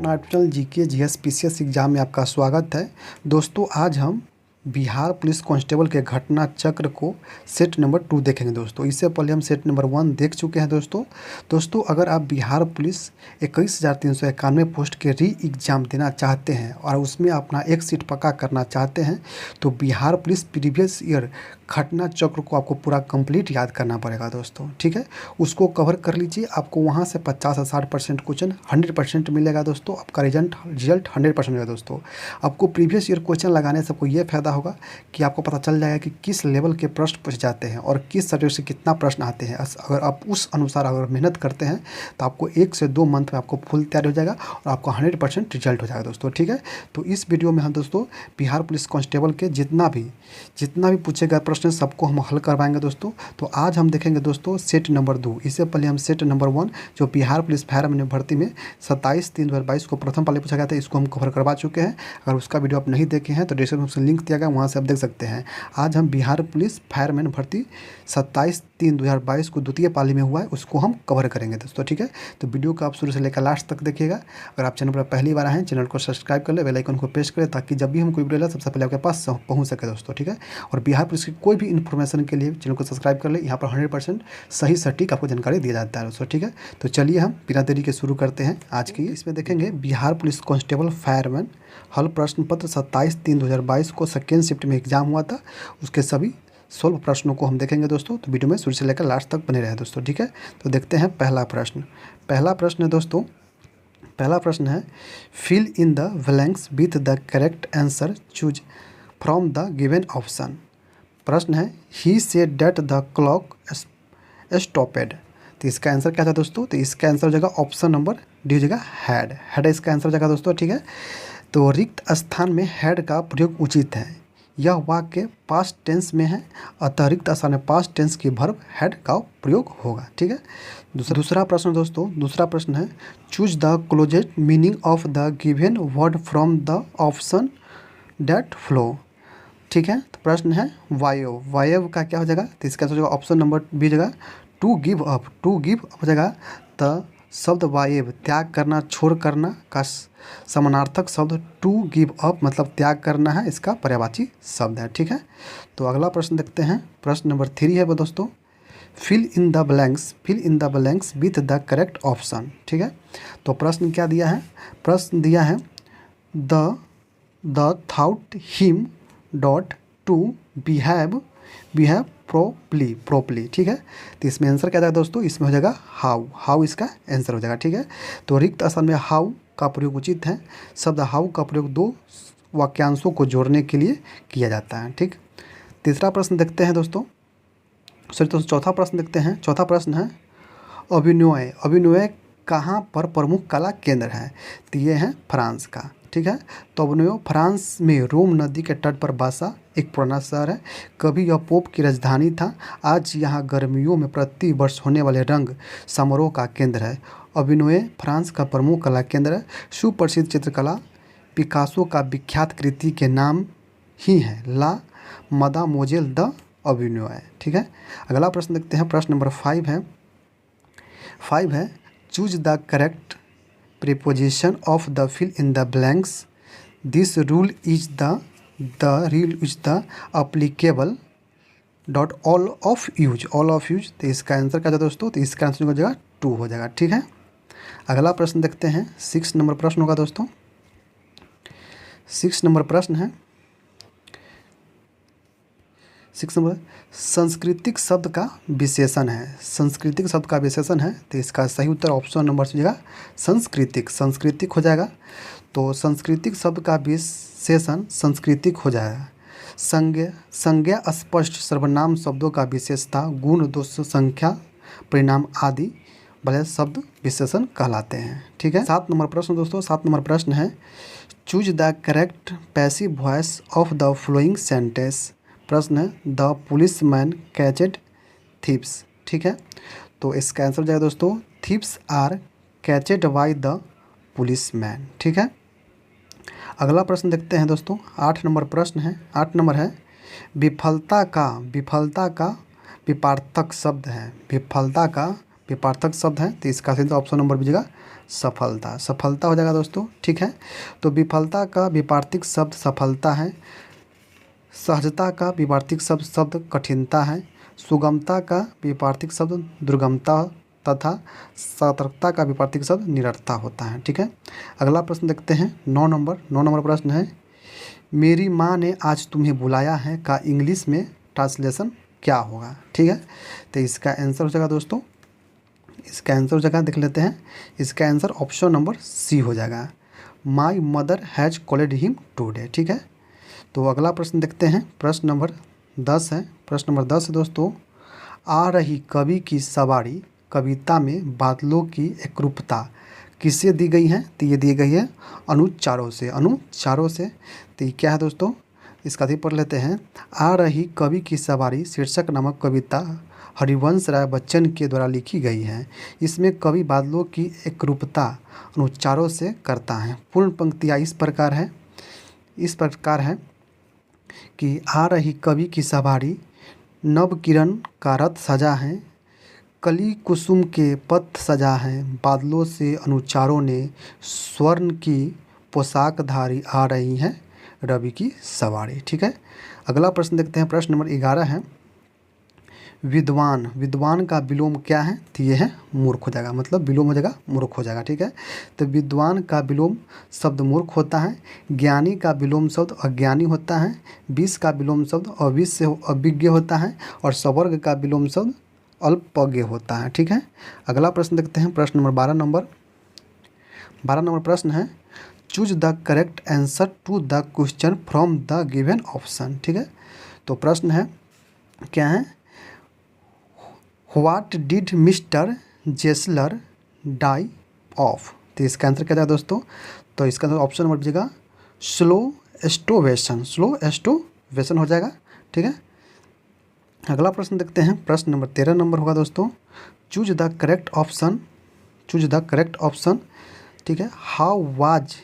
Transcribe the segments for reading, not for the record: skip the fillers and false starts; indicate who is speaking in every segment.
Speaker 1: National GK GS PCS exam में आपका स्वागत है। दोस्तों आज हम बिहार पुलिस कांस्टेबल के घटना चक्र को सेट नंबर 2 देखेंगे। दोस्तों इससे पहले हम सेट नंबर 1 देख चुके हैं। दोस्तों अगर आप बिहार पुलिस 21,391 पोस्ट के री एग्ज़ाम देना चाहते हैं और उसमें अपना एक सीट पक्का करना चाहते हैं तो बिहार पुलिस प्रीवियस ईयर घटना चक्र को आपको पूरा कंप्लीट याद करना पड़ेगा दोस्तों। ठीक है, उसको कवर कर लीजिए। आपको वहाँ से 50 से 60% क्वेश्चन 100% मिलेगा दोस्तों। आपका रिजल्ट 100% मिलेगा दोस्तों। आपको प्रीवियस ईयर क्वेश्चन लगाने से आपको ये फायदा होगा कि आपको पता चल जाएगा कि किस लेवल के प्रश्न पूछे जाते हैं और किस सब्जेक्ट से कितना प्रश्न आते हैं। अगर आप उस अनुसार अगर मेहनत करते हैं तो आपको 1 से 2 मंथ में आपको फुल तैयार हो जाएगा और आपको 100% रिजल्ट हो जाएगा दोस्तों। ठीक है, तो इस वीडियो में हम दोस्तों बिहार पुलिस कांस्टेबल के जितना भी पूछे गए प्रश्न सबको हम हल करवाएंगे दोस्तों। तो आज हम देखेंगे दोस्तों सेट नंबर 2। इससे पहले हम सेट नंबर 1 जो बिहार पुलिस फायरमैन भर्ती में 27/3/2022 को प्रथम पाली पूछा गया था, इसको हम कवर करवा चुके हैं। अगर उसका वीडियो आप नहीं देखे हैं तो डिस्क्रिप्शन में लिंक दिया गया, वहाँ से आप देख सकते हैं। आज हम बिहार पुलिस फायरमैन भर्ती 27/3/2022 को द्वितीय पाली में हुआ है, उसको हम कवर करेंगे दोस्तों। ठीक है, तो वीडियो को आप शुरू से लेकर लास्ट तक देखिएगा। अगर आप चैनल पर पहली बार आए हैं चैनल को सब्सक्राइब कर ले, बेल आइकन को प्रेस करें ताकि जब भी हम कोई वीडियो लाए सबसे पहले आपके पास पहुँच सके दोस्तों। ठीक है, और बिहार पुलिस की कोई भी इन्फॉर्मेशन के लिए चैनल को सब्सक्राइब कर ले। यहाँ पर 100% सही सटीक आपको जानकारी दिया जाता है दोस्तों। ठीक है, तो चलिए हम बिना देरी के शुरू करते हैं आज की। इसमें देखेंगे बिहार पुलिस कांस्टेबल फायरमैन हल प्रश्न पत्र 27/3/2022 को सेकेंड शिफ्ट में एग्जाम हुआ था, उसके सभी 16 प्रश्नों को हम देखेंगे दोस्तों। तो वीडियो में शुरू से लेकर लास्ट तक बने रहे दोस्तों। ठीक है, तो देखते हैं पहला प्रश्न है दोस्तों। पहला प्रश्न है fill in the blanks with the correct answer choose from the given option. प्रश्न है he said that the clock stopped. तो इसका आंसर क्या था दोस्तों? तो इसका आंसर हो जाएगा ऑप्शन नंबर डी हो जाएगा हेड इसका आंसर हो जाएगा दोस्तों। ठीक है, तो रिक्त स्थान में हेड का प्रयोग उचित है। यह वाक्य पास्ट टेंस में है, अतः रिक्त स्थान में पास्ट टेंस की वर्ब हेड का प्रयोग होगा। ठीक है, दूसरा प्रश्न दोस्तों, दूसरा प्रश्न है choose the closest meaning of the given word from the option that flow. ठीक है, तो प्रश्न है वायव का क्या हो जाएगा? तो इसका हो जाएगा ऑप्शन नंबर बी जगह टू गिव अप हो जाएगा। तो शब्द वायव त्याग करना, छोड़ करना का समानार्थक शब्द टू गिव अप मतलब त्याग करना है, इसका पर्यायवाची शब्द है। ठीक है, तो अगला प्रश्न देखते हैं। प्रश्न नंबर 3 है वो दोस्तों fill in the blanks with the correct option. ठीक है, तो प्रश्न क्या दिया है? प्रश्न दिया है the thought him dot to behave properly. ठीक है, तो इसमें आंसर क्या जाएगा दोस्तों? इसमें हो जाएगा हाउ इसका आंसर हो जाएगा। ठीक है, तो रिक्त स्थान में हाउ का प्रयोग उचित है। शब्द हाउ का प्रयोग 2 वाक्यांशों को जोड़ने के लिए किया जाता है। ठीक, तीसरा प्रश्न देखते हैं दोस्तों। चौथा प्रश्न देखते हैं। चौथा प्रश्न है अभिनय कहाँ पर प्रमुख कला केंद्र है? तो ये है फ्रांस का। ठीक है, तो अभिनय फ्रांस में रोम नदी के तट पर बसा एक पुराना शहर है। कभी यह पोप की राजधानी था। आज यहाँ गर्मियों में प्रति वर्ष होने वाले रंग समारोह का केंद्र है। अभिनय फ्रांस का प्रमुख कला केंद्र है। सुप्रसिद्ध चित्रकला पिकासो का विख्यात कृति के नाम ही है ला मदामोजेल द अभिनय। ठीक है, अगला प्रश्न देखते हैं। प्रश्न नंबर 5 है choose the correct preposition of the fill in the blanks. This rule is the applicable dot all of use. तो इसका आंसर क्या था दोस्तों? तो इसका आंसर हो जाएगा 2 हो जाएगा। ठीक है, अगला प्रश्न देखते हैं। 6 नंबर प्रश्न होगा दोस्तों। 6 नंबर प्रश्न है सांस्कृतिक शब्द का विशेषण है। तो इसका सही उत्तर ऑप्शन नंबर से जाएगा सांस्कृतिक हो जाएगा। तो सांस्कृतिक शब्द का विशेषण सांस्कृतिक हो जाएगा। संज्ञा स्पष्ट सर्वनाम शब्दों का विशेषता गुण दोष संख्या परिणाम आदि वाले शब्द विशेषण कहलाते हैं। ठीक है, 7 नंबर प्रश्न दोस्तों। 7 नंबर प्रश्न है choose the correct passive voice of the flowing sentence. प्रश्न है द पुलिसमैन कैचेड थीप्स। ठीक है, तो इसका आंसर हो जाएगा दोस्तों thieves are catched by the policeman. ठीक है, अगला प्रश्न देखते हैं दोस्तों। 8 नंबर प्रश्न है। 8 नंबर है विफलता का विपार्थक शब्द है। तो इसका सही ऑप्शन नंबर भी जगह सफलता, सफलता हो जाएगा दोस्तों। ठीक है, तो विफलता का विपार्थिक शब्द सफलता है, सहजता का विपार्थिक शब्द कठिनता है, सुगमता का विपार्थिक शब्द दुर्गमता तथा सतर्कता का विपार्थिक शब्द निरर्थता होता है। ठीक है, अगला प्रश्न देखते हैं 9 नंबर प्रश्न है, मेरी माँ ने आज तुम्हें बुलाया है का इंग्लिश में ट्रांसलेशन क्या होगा। ठीक है, तो इसका आंसर हो जाएगा दोस्तों, इसका आंसर हो जाएगा, देख लेते हैं। इसका आंसर ऑप्शन नंबर सी हो जाएगा, my mother has called him today. ठीक है, तो अगला प्रश्न देखते हैं, प्रश्न नंबर 10 है। प्रश्न नंबर 10 है दोस्तों, आ रही कवि की सवारी कविता में बादलों की एकरूपता किससे दी गई है। तो ये दी गई है अनुच्चारों से, अनुच्चारों से। तो ये क्या है दोस्तों, इसका भी पढ़ लेते हैं। आ रही कवि की सवारी शीर्षक नामक कविता हरिवंश राय बच्चन के द्वारा लिखी गई है। इसमें कवि बादलों की एकरूपता अनुच्चारों से करता है। पूर्ण पंक्तियाँ इस प्रकार है कि आ रही कवि की सवारी नव किरण का रथ सजा है, कली कुसुम के पथ सजा है, बादलों से अनुच्चारों ने स्वर्ण की पोशाक धारी आ रही है रवि की सवारी। ठीक है, अगला प्रश्न देखते हैं, प्रश्न नंबर 11 है, विद्वान, विद्वान का विलोम क्या है। तो ये है मूर्ख हो जाएगा, मतलब विलोम हो जाएगा मूर्ख हो जाएगा। ठीक है, तो विद्वान का विलोम शब्द मूर्ख होता है, ज्ञानी का विलोम शब्द अज्ञानी होता है, विष का विलोम शब्द अविष से अविज्ञ होता है, और सवर्ग का विलोम शब्द अल्पज्ञ होता है। ठीक है, अगला प्रश्न देखते हैं, प्रश्न नंबर 12 नंबर प्रश्न है, choose the correct answer to the question from the given option. ठीक है, तो प्रश्न है क्या है, what did mister Gessler die of. तो इसका आंसर क्या था दोस्तों, तो इसका आंसर ऑप्शन नंबर बचेगा स्लो एस्टोवेशन हो जाएगा। ठीक है, अगला प्रश्न देखते हैं, प्रश्न नंबर 13 नंबर होगा दोस्तों, चूज द करेक्ट ऑप्शन। ठीक है, हाउ वाज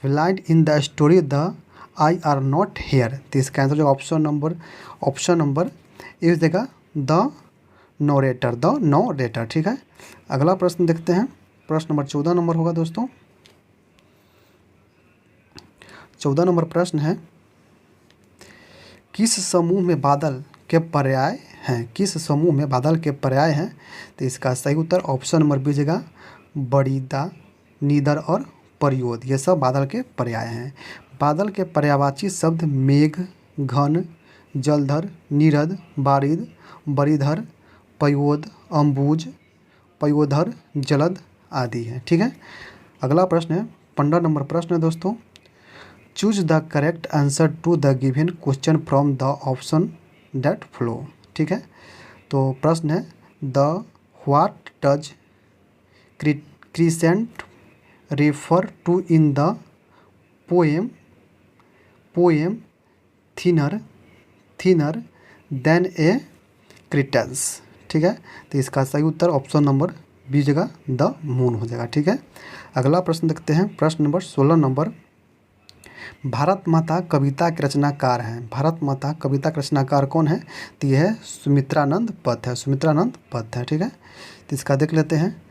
Speaker 1: विलाइड in the story the I are not here. तो इसका आंसर जो ऑप्शन नंबर ये हो जाएगा द नोरेटर। ठीक है, अगला प्रश्न देखते हैं, प्रश्न नंबर 14 नंबर होगा दोस्तों। 14 नंबर प्रश्न है, किस समूह में बादल के पर्याय हैं। तो इसका सही उत्तर ऑप्शन नंबर बी जगह बड़ीदा, नीदर और परियोद, ये सब बादल के पर्याय हैं। बादल के पर्यायवाची शब्द मेघ, घन, जलधर, नीरद, बारिद, बरीधर, पयोद, अम्बुज, पयोधर, जलद आदि है। ठीक है, अगला प्रश्न है 15 नंबर प्रश्न है दोस्तों, choose the correct answer to the given question from the option that flow. ठीक है, तो प्रश्न है, the what does crescent refer to in the poem thinner than a क्रिटल्स। ठीक है, तो इसका सही उत्तर ऑप्शन नंबर बी जगह द मून हो जाएगा। ठीक है, अगला प्रश्न देखते हैं, प्रश्न नंबर 16 नंबर, भारत माता कविता के रचनाकार हैं। भारत माता कविता के रचनाकार कौन है। तो यह है सुमित्रानंद पन्त है। ठीक है, तो इसका देख लेते हैं,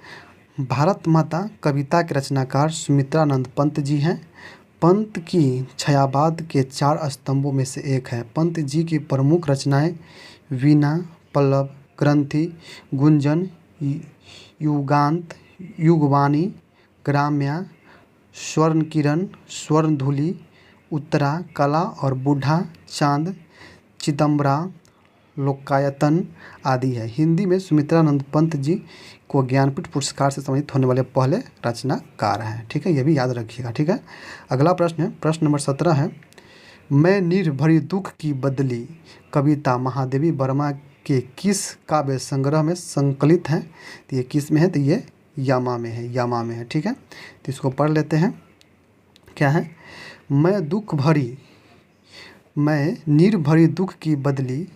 Speaker 1: भारत माता कविता के रचनाकार सुमित्रानंद पन्त जी हैं। पंत की छायावाद के 4 स्तंभों में से एक है। पंत जी की प्रमुख रचनाएं वीणा, पल्लव, ग्रंथि, गुंजन, युगांत, युगवाणी, ग्राम्या, स्वर्ण किरण, स्वर्णधूलि, उत्तरा, कला और बूढ़ा चांद, चिदम्बरा, लोकायतन आदि है। हिंदी में सुमित्रानंद पन्त जी को ज्ञानपीठ पुरस्कार से सम्मानित होने वाले पहले रचनाकार हैं। ठीक है, ये भी याद रखिएगा। ठीक है, अगला प्रश्न है, प्रश्न नंबर 17 है, मैं निर्भरी दुख की बदली कविता महादेवी वर्मा के किस काव्य संग्रह में संकलित है। तो ये किस में है, तो ये यामा में है। ठीक है, तो इसको पढ़ लेते हैं, क्या है, मैं निर्भरी दुख की बदली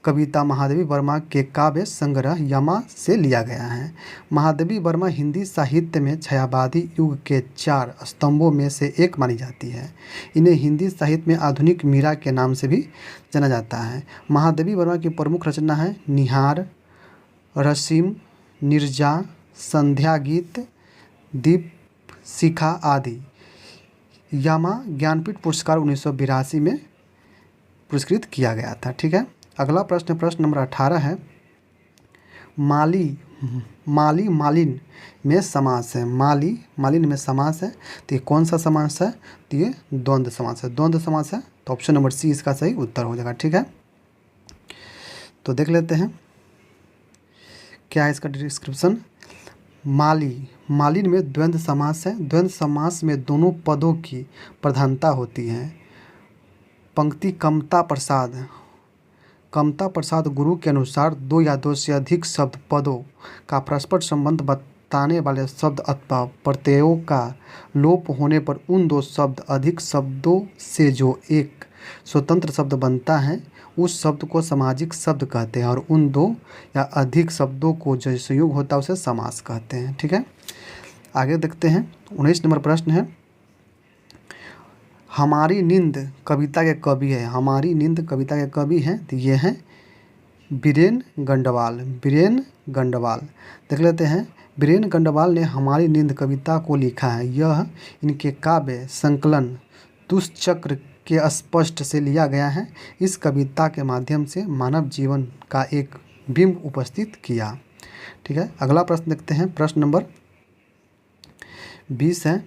Speaker 1: कविता महादेवी वर्मा के काव्य संग्रह यमा से लिया गया है। महादेवी वर्मा हिंदी साहित्य में छायावादी युग के 4 स्तंभों में से एक मानी जाती है। इन्हें हिंदी साहित्य में आधुनिक मीरा के नाम से भी जाना जाता है। महादेवी वर्मा की प्रमुख रचना है निहार, रसीम, निर्जा, संध्या गीत, दीप शिखा आदि। यामा ज्ञानपीठ पुरस्कार 1982 में पुरस्कृत किया गया था। ठीक है, अगला प्रश्न नंबर 18 है, माली मालिन में समास है। मालिन में समास है, तो ये कौन सा समास है? तो ये द्वंद्व समास है। द्वंद्व समास है तो ऑप्शन नंबर सी इसका सही उत्तर हो जाएगा। ठीक है, तो देख लेते हैं क्या है इसका डिस्क्रिप्शन। मालिन में द्वंद्व समास है। द्वंद्व समास में दोनों पदों की प्रधानता होती है। पंक्ति कमता प्रसाद गुरु के अनुसार दो या दो से अधिक शब्द पदों का परस्पर संबंध बताने वाले शब्द अथवा प्रत्ययों का लोप होने पर उन दो शब्द अधिक शब्दों से जो एक स्वतंत्र शब्द बनता है उस शब्द को सामाजिक शब्द कहते हैं, और उन दो या अधिक शब्दों को जो संयोग होता है उसे समास कहते हैं। ठीक है, आगे देखते हैं। 19 नंबर प्रश्न है, हमारी नींद कविता के कवि है। हमारी नींद कविता के कवि हैं, तो ये हैं बीरेन गंडवाल। देख लेते हैं। बीरेन गंडवाल ने हमारी नींद कविता को लिखा है। यह इनके काव्य संकलन दुष्चक्र के स्पष्ट से लिया गया है। इस कविता के माध्यम से मानव जीवन का एक बिंब उपस्थित किया। ठीक है, अगला प्रश्न देखते हैं। प्रश्न नंबर 20 है,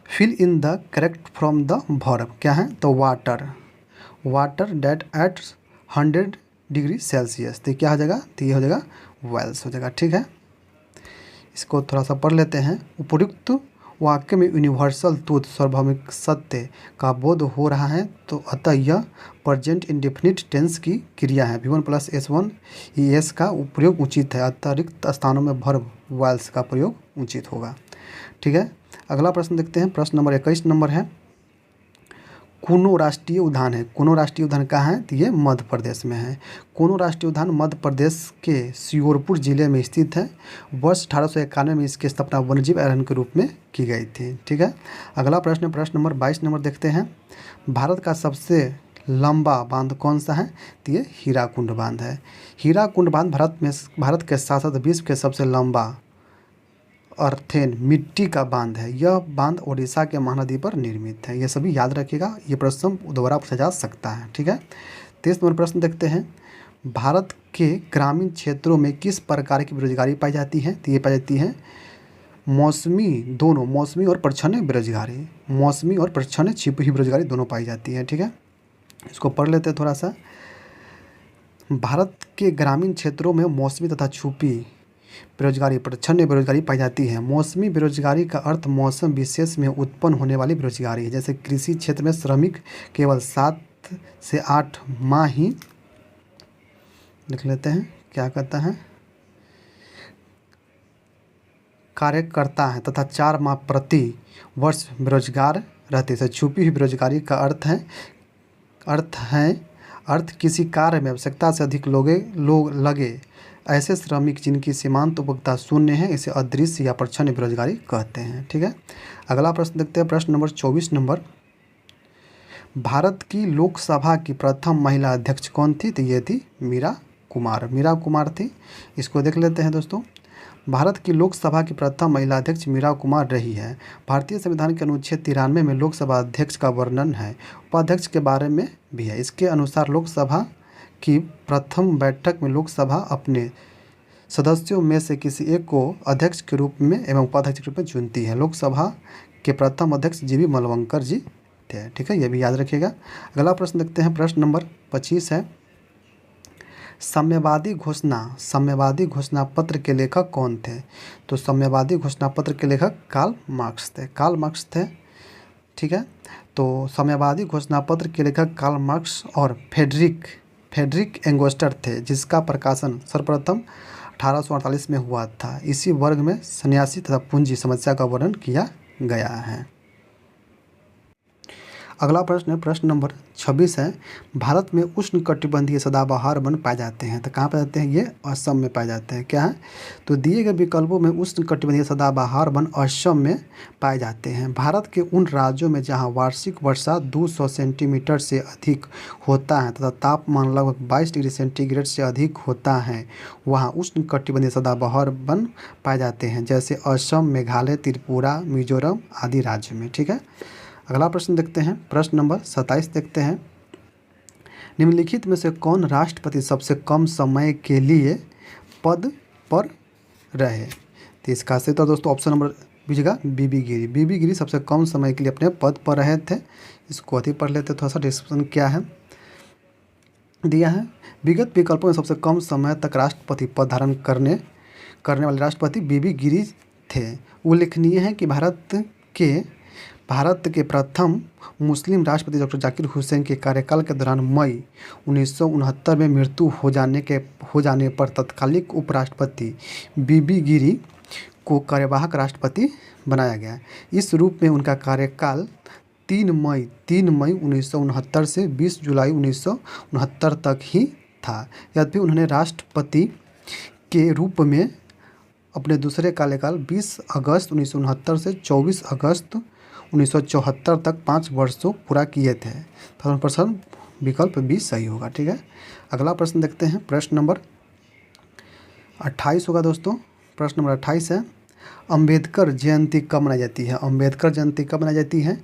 Speaker 1: fill in the correct from the verb. क्या है? तो water date at 100 degree Celsius. तो क्या हो जाएगा? तो ये हो जाएगा वेल्स हो जाएगा। ठीक है, इसको थोड़ा सा पढ़ लेते हैं। उपयुक्त वाक्य में यूनिवर्सल ट्रूथ सार्वभौमिक सत्य का बोध हो रहा है, तो अतः यह प्रेजेंट इंडेफिनिट टेंस की क्रिया है। V1 + S1 ES का प्रयोग उचित है। अतिरिक्त स्थानों में वर्ब वाइल्स का प्रयोग उचित होगा। ठीक है, अगला प्रश्न देखते हैं। प्रश्न नंबर 21 नंबर है, कूनो राष्ट्रीय उद्यान है। कूनो राष्ट्रीय उद्यान कहाँ है? तो ये मध्य प्रदेश में है। कूनो राष्ट्रीय उद्यान मध्य प्रदेश के श्योपुर जिले में स्थित है। वर्ष 1891 में इसकी स्थापना वन्यजीव अभयारण्य के रूप में की गई थी। ठीक है, अगला प्रश्न नंबर 22 नंबर देखते हैं। भारत का सबसे लंबा बांध कौन सा है? तो ये हीराकुंड बांध है। हीराकुंड बांध भारत के साथ साथ विश्व के सबसे लंबा अर्थेन मिट्टी का बांध है। यह बांध ओडिशा के महानदी पर निर्मित है। ये सभी याद रखिएगा, ये प्रश्न दोबारा पूछा जा सकता है। ठीक है, 23 नंबर प्रश्न देखते हैं। भारत के ग्रामीण क्षेत्रों में किस प्रकार की बेरोजगारी पाई जाती है? तो ये पाई जाती है मौसमी और प्रच्छन्न बेरोजगारी। मौसमी और प्रच्छन्न छिपी हुई बेरोजगारी दोनों पाई जाती है। ठीक है, इसको पढ़ लेते हैं थोड़ा सा। भारत के ग्रामीण क्षेत्रों में मौसमी तथा छुपी बेरोजगारी प्रच्छन्न बेरोजगारी पाई जाती है। मौसमी बेरोजगारी का अर्थ मौसम विशेष में उत्पन्न होने वाली बेरोजगारी है। जैसे कृषि क्षेत्र में श्रमिक केवल 7 से 8 माह ही लिख लेते हैं क्या कहता है कार्य करता है तथा 4 माह प्रति वर्ष बेरोजगार रहते हैं। छुपी हुई बेरोजगारी का अर्थ किसी कार्य में आवश्यकता से अधिक लोग लगे ऐसे श्रमिक जिनकी सीमांत उपभोक्ता शून्य है, इसे अदृश्य या प्रच्छन्न बेरोजगारी कहते हैं। ठीक है, अगला प्रश्न देखते हैं। प्रश्न नंबर 24 नंबर, भारत की लोकसभा की प्रथम महिला अध्यक्ष कौन थी? तो ये थी मीरा कुमार थी। इसको देख लेते हैं दोस्तों। भारत की लोकसभा की प्रथम महिला अध्यक्ष मीरा कुमार रही है। भारतीय संविधान के अनुच्छेद 93 में लोकसभा अध्यक्ष का वर्णन है। उपाध्यक्ष के बारे में भी है। इसके अनुसार लोकसभा की प्रथम बैठक में लोकसभा अपने सदस्यों में से किसी एक को अध्यक्ष के रूप में एवं उपाध्यक्ष के रूप में चुनती है। लोकसभा के प्रथम अध्यक्ष जीवी मलवंकर जी थे। ठीक है, ये भी याद रखिएगा। अगला प्रश्न देखते हैं। प्रश्न नंबर 25 है, साम्यवादी घोषणा पत्र के लेखक कौन थे? तो साम्यवादी घोषणा पत्र के लेखक कार्ल मार्क्स थे। ठीक है, तो साम्यवादी घोषणा पत्र के लेखक कार्ल मार्क्स और फ्रेडरिक एंगस्टर थे, जिसका प्रकाशन सर्वप्रथम 1848 में हुआ था। इसी वर्ग में सन्यासी तथा पूंजी समस्या का वर्णन किया गया है। अगला प्रश्न है, प्रश्न नंबर 26 है, भारत में उष्णकटिबंधीय सदाबहार वन पाए जाते हैं। तो कहाँ पाए जाते हैं? ये असम में पाए जाते हैं। क्या है? तो दिए गए विकल्पों में उष्णकटिबंधीय सदाबहार वन असम में पाए जाते हैं। भारत के उन राज्यों में जहाँ वार्षिक वर्षा 200 सेंटीमीटर से अधिक होता है तथा तापमान लगभग 22 डिग्री सेंटीग्रेड से अधिक होता है, वहाँ उष्णकटिबंधीय सदाबहार वन पाए जाते हैं, जैसे असम, मेघालय, त्रिपुरा, मिजोरम आदि राज्य में। ठीक है। अगला प्रश्न देखते हैं, प्रश्न नंबर 27 देखते हैं, निम्नलिखित में से कौन राष्ट्रपति सबसे कम समय के लिए पद पर रहे? तो इसका सही उत्तर दोस्तों ऑप्शन नंबर बीजेगा बीबी गिरी। बीबी गिरी सबसे कम समय के लिए अपने पद पर रहे थे। इसको अधिक पढ़ लेते, थोड़ा सा डिस्क्रिप्शन क्या है दिया है। विगत विकल्पों में सबसे कम समय तक राष्ट्रपति पद धारण करने वाले राष्ट्रपति बीबी गिरी थे। उल्लेखनीय है कि भारत के प्रथम मुस्लिम राष्ट्रपति डॉक्टर जाकिर हुसैन के कार्यकाल के दौरान मई 1969 में मृत्यु हो जाने पर तत्कालिक उपराष्ट्रपति बीबी गिरी को कार्यवाहक राष्ट्रपति बनाया गया। इस रूप में उनका कार्यकाल 3 मई 1969 से 20 जुलाई 1969 तक ही था। यद्यपि उन्होंने राष्ट्रपति के रूप में अपने दूसरे कार्यकाल 20 अगस्त 1969 से 24 अगस्त 1974 तक 5 वर्षों पूरा किए थे। तो प्रश्न विकल्प बी सही होगा। ठीक है। अगला प्रश्न देखते हैं, प्रश्न नंबर 28 होगा दोस्तों। प्रश्न नंबर 28 है, अंबेडकर जयंती कब मनाई जाती है? अंबेडकर जयंती कब मनाई जाती है?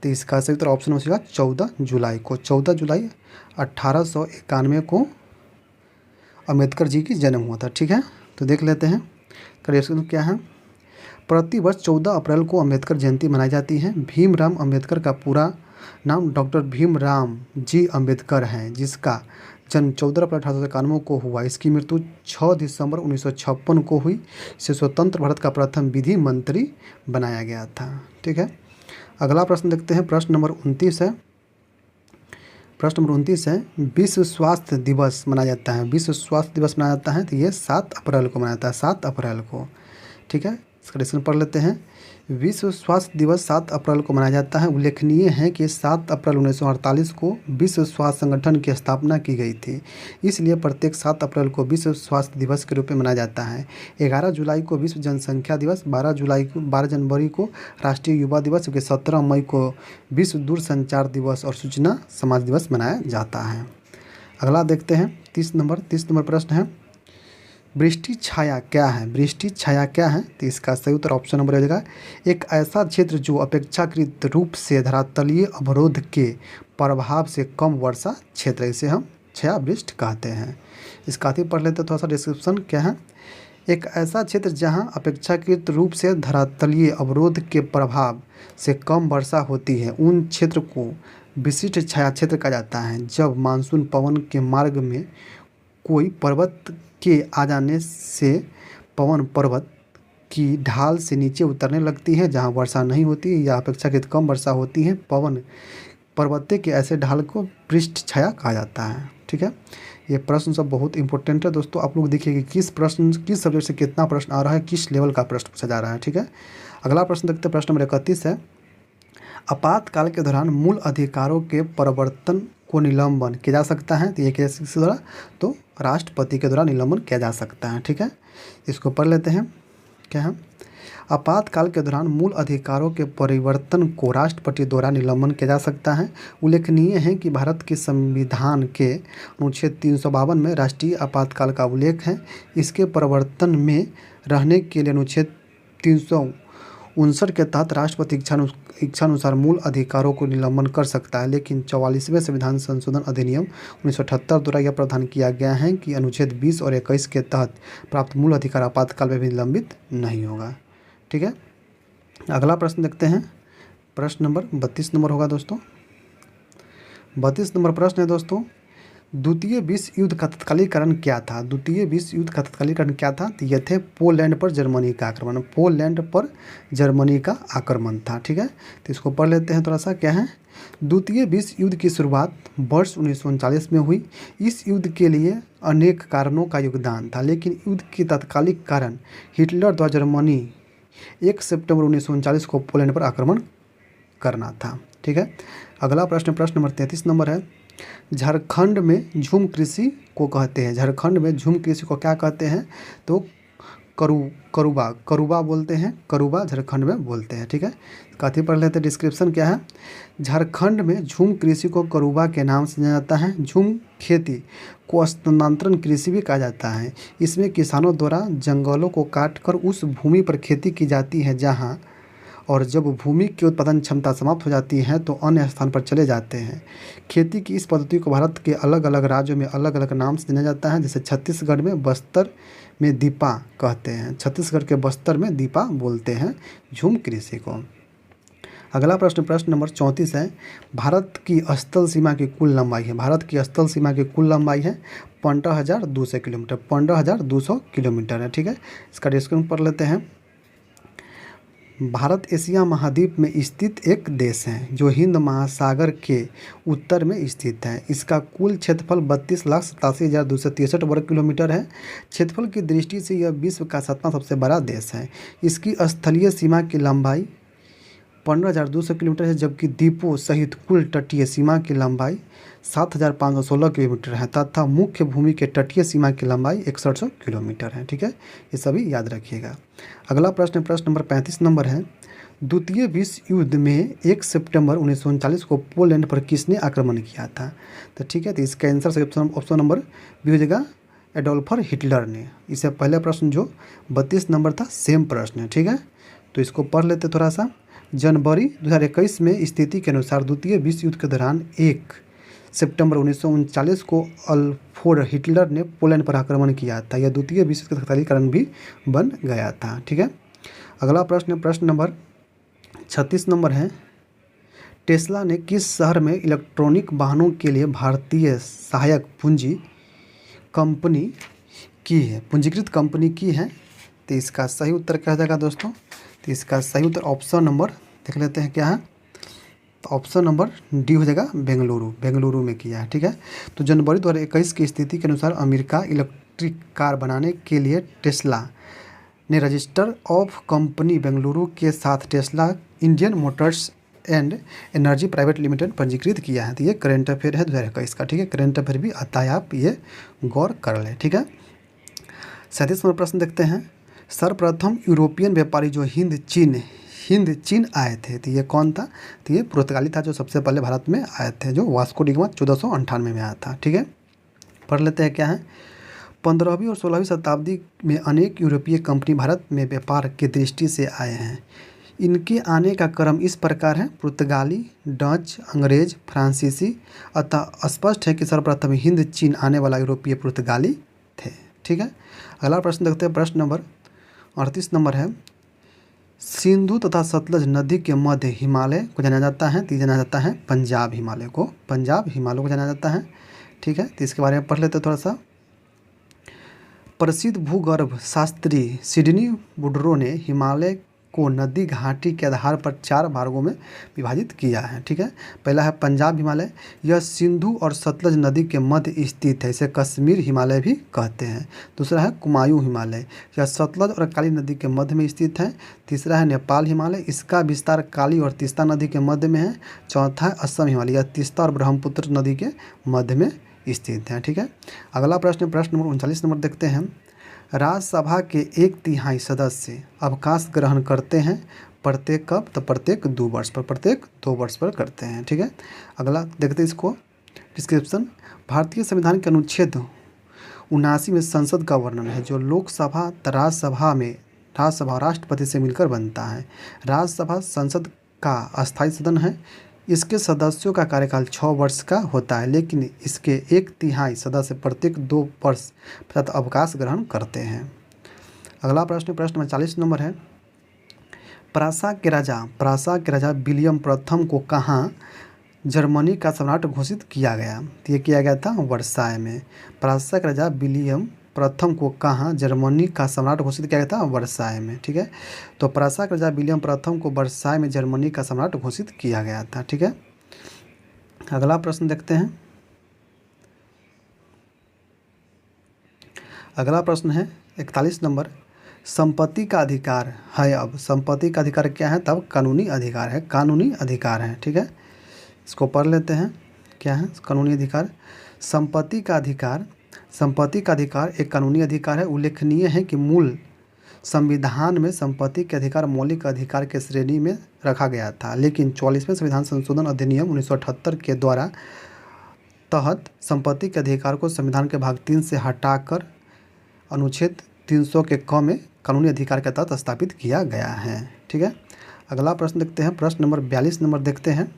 Speaker 1: तो इसका सही उत्तर ऑप्शन होगा 14 जुलाई को। 14 जुलाई 1891 को अंबेडकर जी की जन्म हुआ था। ठीक है। तो देख लेते हैं करेक्शन क्या है। प्रतिवर्ष 14 अप्रैल को अंबेडकर जयंती मनाई जाती है। भीमराव अंबेडकर का पूरा नाम डॉक्टर भीमराव जी अंबेडकर है, जिसका जन्म 14 अप्रैल 1891 को हुआ। इसकी मृत्यु 6 दिसंबर 1956 को हुई। इसे स्वतंत्र भारत का प्रथम विधि मंत्री बनाया गया था। ठीक है। अगला प्रश्न देखते हैं, प्रश्न नंबर 29 है। प्रश्न नंबर 29 है, विश्व स्वास्थ्य दिवस मनाया जाता है। विश्व स्वास्थ्य दिवस मनाया जाता है तो ये 7 अप्रैल को मनाया जाता है, 7 अप्रैल को। ठीक है। इसका डिस्कशन पढ़ लेते हैं। विश्व स्वास्थ्य दिवस 7 अप्रैल को मनाया जाता है। उल्लेखनीय है कि 7 अप्रैल 1948 को विश्व स्वास्थ्य संगठन की स्थापना की गई थी, इसलिए प्रत्येक 7 अप्रैल को विश्व स्वास्थ्य दिवस के रूप में मनाया जाता है। 11 जुलाई को विश्व जनसंख्या दिवस, 12 जनवरी को राष्ट्रीय युवा दिवस, जबकि 17 मई को विश्व दूरसंचार दिवस और सूचना समाज दिवस मनाया जाता है। अगला देखते हैं 30 नंबर प्रश्न है, वृष्टि छाया क्या है? वृष्टि छाया क्या है? तो इसका सही उत्तर ऑप्शन नंबर हो जाएगा एक ऐसा क्षेत्र जो अपेक्षाकृत रूप से धरातलीय अवरोध के प्रभाव से कम वर्षा क्षेत्र, इसे हम छायावृष्टि कहते हैं। इसका भी पढ़ लेते थोड़ा सा डिस्क्रिप्शन क्या है। एक ऐसा क्षेत्र जहां अपेक्षाकृत रूप से धरातलीय अवरोध के प्रभाव से कम वर्षा होती है, उन क्षेत्र को विशिष्ट छाया क्षेत्र कहा जाता है। जब मानसून पवन के मार्ग में कोई पर्वत के आ जाने से पवन पर्वत की ढाल से नीचे उतरने लगती है जहां वर्षा नहीं होती या अपेक्षाकृत कम वर्षा होती है, पवन पर्वत के ऐसे ढाल को पृष्ठ छाया कहा जाता है। ठीक है। ये प्रश्न सब बहुत इंपॉर्टेंट है दोस्तों। आप लोग देखिए कि किस सब्जेक्ट से कितना प्रश्न आ रहा है, किस लेवल का प्रश्न पूछा जा रहा है। ठीक है। अगला प्रश्न देखते हैं, प्रश्न नंबर 31 है, आपातकाल के दौरान मूल अधिकारों के परिवर्तन को निलंबन किया जा सकता है। तो ये किसके द्वारा? तो राष्ट्रपति के द्वारा निलंबन किया जा सकता है। ठीक है। इसको पढ़ लेते हैं क्या है। आपातकाल के दौरान मूल अधिकारों के परिवर्तन को राष्ट्रपति द्वारा निलंबन किया जा सकता है। उल्लेखनीय है कि भारत के संविधान के अनुच्छेद 352 में राष्ट्रीय आपातकाल का उल्लेख है। इसके परिवर्तन में रहने के लिए अनुच्छेद 359 के तहत राष्ट्रपति इच्छानुसार मूल अधिकारों को निलंबन कर सकता है, लेकिन 44वें संविधान संशोधन अधिनियम 1978 द्वारा यह प्रावधान किया गया है कि अनुच्छेद 20 और 21 के तहत प्राप्त मूल अधिकार आपातकाल में भी निलंबित नहीं होगा। ठीक है। अगला प्रश्न देखते हैं, प्रश्न नंबर 32 होगा दोस्तों। 32 प्रश्न है दोस्तों, द्वितीय विश्व युद्ध का तत्कालीन कारण क्या था? द्वितीय विश्व युद्ध का तत्कालीन कारण क्या था? तो ये थे पोलैंड पर जर्मनी का आक्रमण। पोलैंड पर जर्मनी का आक्रमण था। ठीक है। तो इसको पढ़ लेते हैं थोड़ा सा क्या है। द्वितीय विश्व युद्ध की शुरुआत वर्ष 1939 में हुई। इस युद्ध के लिए अनेक कारणों का योगदान था, लेकिन युद्ध के तत्कालिक कारण हिटलर द्वारा जर्मनी 1 सितंबर 1939 को पोलैंड पर आक्रमण करना था। ठीक है। अगला प्रश्न प्रश्न नंबर 33 नंबर है, झारखंड में झूम कृषि को कहते हैं, झारखंड में झूम कृषि को क्या कहते हैं? तो करूबा करूबा बोलते हैं, करूबा झारखंड में बोलते हैं, ठीक है। कथी पढ़ लेते हैं, डिस्क्रिप्शन क्या है। झारखंड में झूम कृषि को करूबा के नाम से जाना जाता है। झूम खेती को स्थानांतरण कृषि भी कहा जाता है। इसमें किसानों द्वारा जंगलों को काटकर उस भूमि पर खेती की जाती है जहाँ, और जब भूमि की उत्पादन क्षमता समाप्त हो जाती है तो अन्य स्थान पर चले जाते हैं। खेती की इस पद्धति को भारत के अलग अलग राज्यों में अलग अलग नाम से जाना जाता है। जैसे छत्तीसगढ़ में बस्तर में दीपा कहते हैं, छत्तीसगढ़ के बस्तर में दीपा बोलते हैं झूम कृषि को। अगला प्रश्न प्रश्न नंबर 34 है, भारत की स्थल सीमा की कुल लंबाई है, भारत की स्थल सीमा की कुल लंबाई है 15,200 किलोमीटर, 15,200 किलोमीटर है, ठीक है। इसका डिस्क्रिप्शन पढ़ लेते हैं। भारत एशिया महाद्वीप में स्थित एक देश है जो हिंद महासागर के उत्तर में स्थित है। इसका कुल क्षेत्रफल 32,87,263 वर्ग किलोमीटर है। क्षेत्रफल की दृष्टि से यह विश्व का 7वां सबसे बड़ा देश है। इसकी स्थलीय सीमा की लंबाई 15,200 किलोमीटर है, जबकि द्वीपों सहित कुल तटीय सीमा की लंबाई 7,516 किलोमीटर है तथा मुख्य भूमि के तटीय सीमा की लंबाई 6100 किलोमीटर है, ठीक है। ये सभी याद रखिएगा। अगला प्रश्न प्रश्न नंबर 35 नंबर है, द्वितीय विश्व युद्ध में 1 सितंबर 1939 को पोलैंड पर किसने आक्रमण किया था? तो ठीक है, तो इसका आंसर से ऑप्शन नंबर बी हो जाएगा, एडोल्फ हिटलर ने। इससे पहले प्रश्न जो 32 नंबर था सेम प्रश्न है, ठीक है। तो इसको पढ़ लेते थोड़ा सा। जनवरी 2021 में स्थिति के अनुसार द्वितीय विश्व युद्ध के दौरान 1 सितंबर 1939 को अडोल्फ हिटलर ने पोलैंड पर आक्रमण किया था। यह द्वितीय विश्व युद्ध का तत्कालीन कारण भी बन गया था, ठीक है। अगला प्रश्न प्रश्न नंबर 36 नंबर है, टेस्ला ने किस शहर में इलेक्ट्रॉनिक वाहनों के लिए भारतीय सहायक पूंजी कंपनी की है, पूंजीकृत कंपनी की है? तो इसका सही उत्तर क्या हो जाएगा दोस्तों? तो इसका सही उत्तर ऑप्शन नंबर देख लेते हैं क्या है। तो ऑप्शन नंबर डी हो जाएगा, बेंगलुरु, बेंगलुरु में किया है, ठीक है। तो जनवरी 2021 की स्थिति के अनुसार अमेरिका इलेक्ट्रिक कार बनाने के लिए टेस्ला ने रजिस्टर ऑफ कंपनी बेंगलुरु के साथ Tesla Indian Motors and energy private limited पंजीकृत किया है। तो ये करेंट अफेयर है 2021 का, ठीक है। करेंट अफेयर भी आता है, आप ये गौर कर लें, ठीक है। 37 नंबर प्रश्न देखते हैं, सर्वप्रथम यूरोपियन व्यापारी जो हिंद चीन आए थे, तो ये कौन था? तो ये पुर्तगाली था जो सबसे पहले भारत में आए थे, जो वास्को डी गामा 1498 में आया था, ठीक है। पढ़ लेते हैं क्या है। 15वीं और 16वीं शताब्दी में अनेक यूरोपीय कंपनी भारत में व्यापार की दृष्टि से आए हैं। इनके आने का क्रम इस प्रकार है, पुर्तगाली, डच, अंग्रेज, फ्रांसीसी। अतः स्पष्ट है कि सर्वप्रथम हिंद चीन आने वाला यूरोपीय पुर्तगाली थे, ठीक है। अगला प्रश्न देखते हैं, प्रश्न नंबर 38 नंबर है, सिंधु तथा सतलज नदी के मध्य हिमालय को जाना जाता है, तो जाना जाता है पंजाब हिमालय को, पंजाब हिमालय को जाना जाता है, ठीक है। तो इसके बारे में पढ़ लेते हैं थोड़ा सा। प्रसिद्ध भूगर्भ शास्त्री सिडनी वुडरो ने हिमालय को नदी घाटी के आधार पर 4 भागों में विभाजित किया है, ठीक है। पहला है पंजाब हिमालय, यह सिंधु और सतलज नदी के मध्य स्थित है, इसे कश्मीर हिमालय भी कहते हैं। दूसरा है कुमायूं हिमालय, यह सतलज और काली नदी के मध्य में स्थित है। तीसरा है नेपाल हिमालय, इसका विस्तार काली और तीस्ता नदी के मध्य में है। चौथा है असम हिमालय, यह तीस्ता और ब्रह्मपुत्र नदी के मध्य में स्थित है, ठीक है। अगला प्रश्न प्रश्न नंबर 39 नंबर देखते हैं, राज्यसभा के 1/3 सदस्य अवकाश ग्रहण करते हैं, प्रत्येक कब? तो प्रत्येक 2 वर्ष पर, प्रत्येक 2 वर्ष पर करते हैं, ठीक है। अगला देखते हैं इसको, डिस्क्रिप्शन। भारतीय संविधान के अनुच्छेद 79 में संसद का वर्णन है, जो लोकसभा राज्यसभा राष्ट्रपति से मिलकर बनता है। राज्यसभा संसद का अस्थायी सदन है। इसके सदस्यों का कार्यकाल 6 वर्ष का होता है, लेकिन इसके 1/3 सदस्य प्रत्येक 2 वर्ष तक अवकाश ग्रहण करते हैं। अगला प्रश्न प्रश्न 40 नंबर है, प्रासा के राजा विलियम प्रथम को कहाँ जर्मनी का सम्राट घोषित किया गया? तो ये किया गया था वर्साय में। प्रासा के राजा विलियम प्रथम को कहाँ जर्मनी का सम्राट घोषित किया गया था? वर्साय में, ठीक है। तो प्रासा के राजा विलियम प्रथम को वर्साय में जर्मनी का सम्राट घोषित किया गया था, ठीक है। अगला प्रश्न देखते हैं। अगला प्रश्न है 41 नंबर, संपत्ति का अधिकार है। अब संपत्ति का अधिकार क्या है? तब कानूनी अधिकार है, कानूनी अधिकार है, ठीक है। इसको पढ़ लेते हैं। क्या है कानूनी अधिकार? संपत्ति का अधिकार। संपत्ति का अधिकार एक कानूनी अधिकार है। उल्लेखनीय है कि मूल संविधान में संपत्ति के अधिकार मौलिक अधिकार के श्रेणी में रखा गया था, लेकिन 44वें संविधान संशोधन अधिनियम 1978 के द्वारा तहत संपत्ति के अधिकार को संविधान के भाग 3 से हटाकर अनुच्छेद 300 के क में कानूनी अधिकार के तहत स्थापित किया गया है। ठीक है, अगला प्रश्न देखते हैं। प्रश्न नंबर 42 नंबर देखते हैं।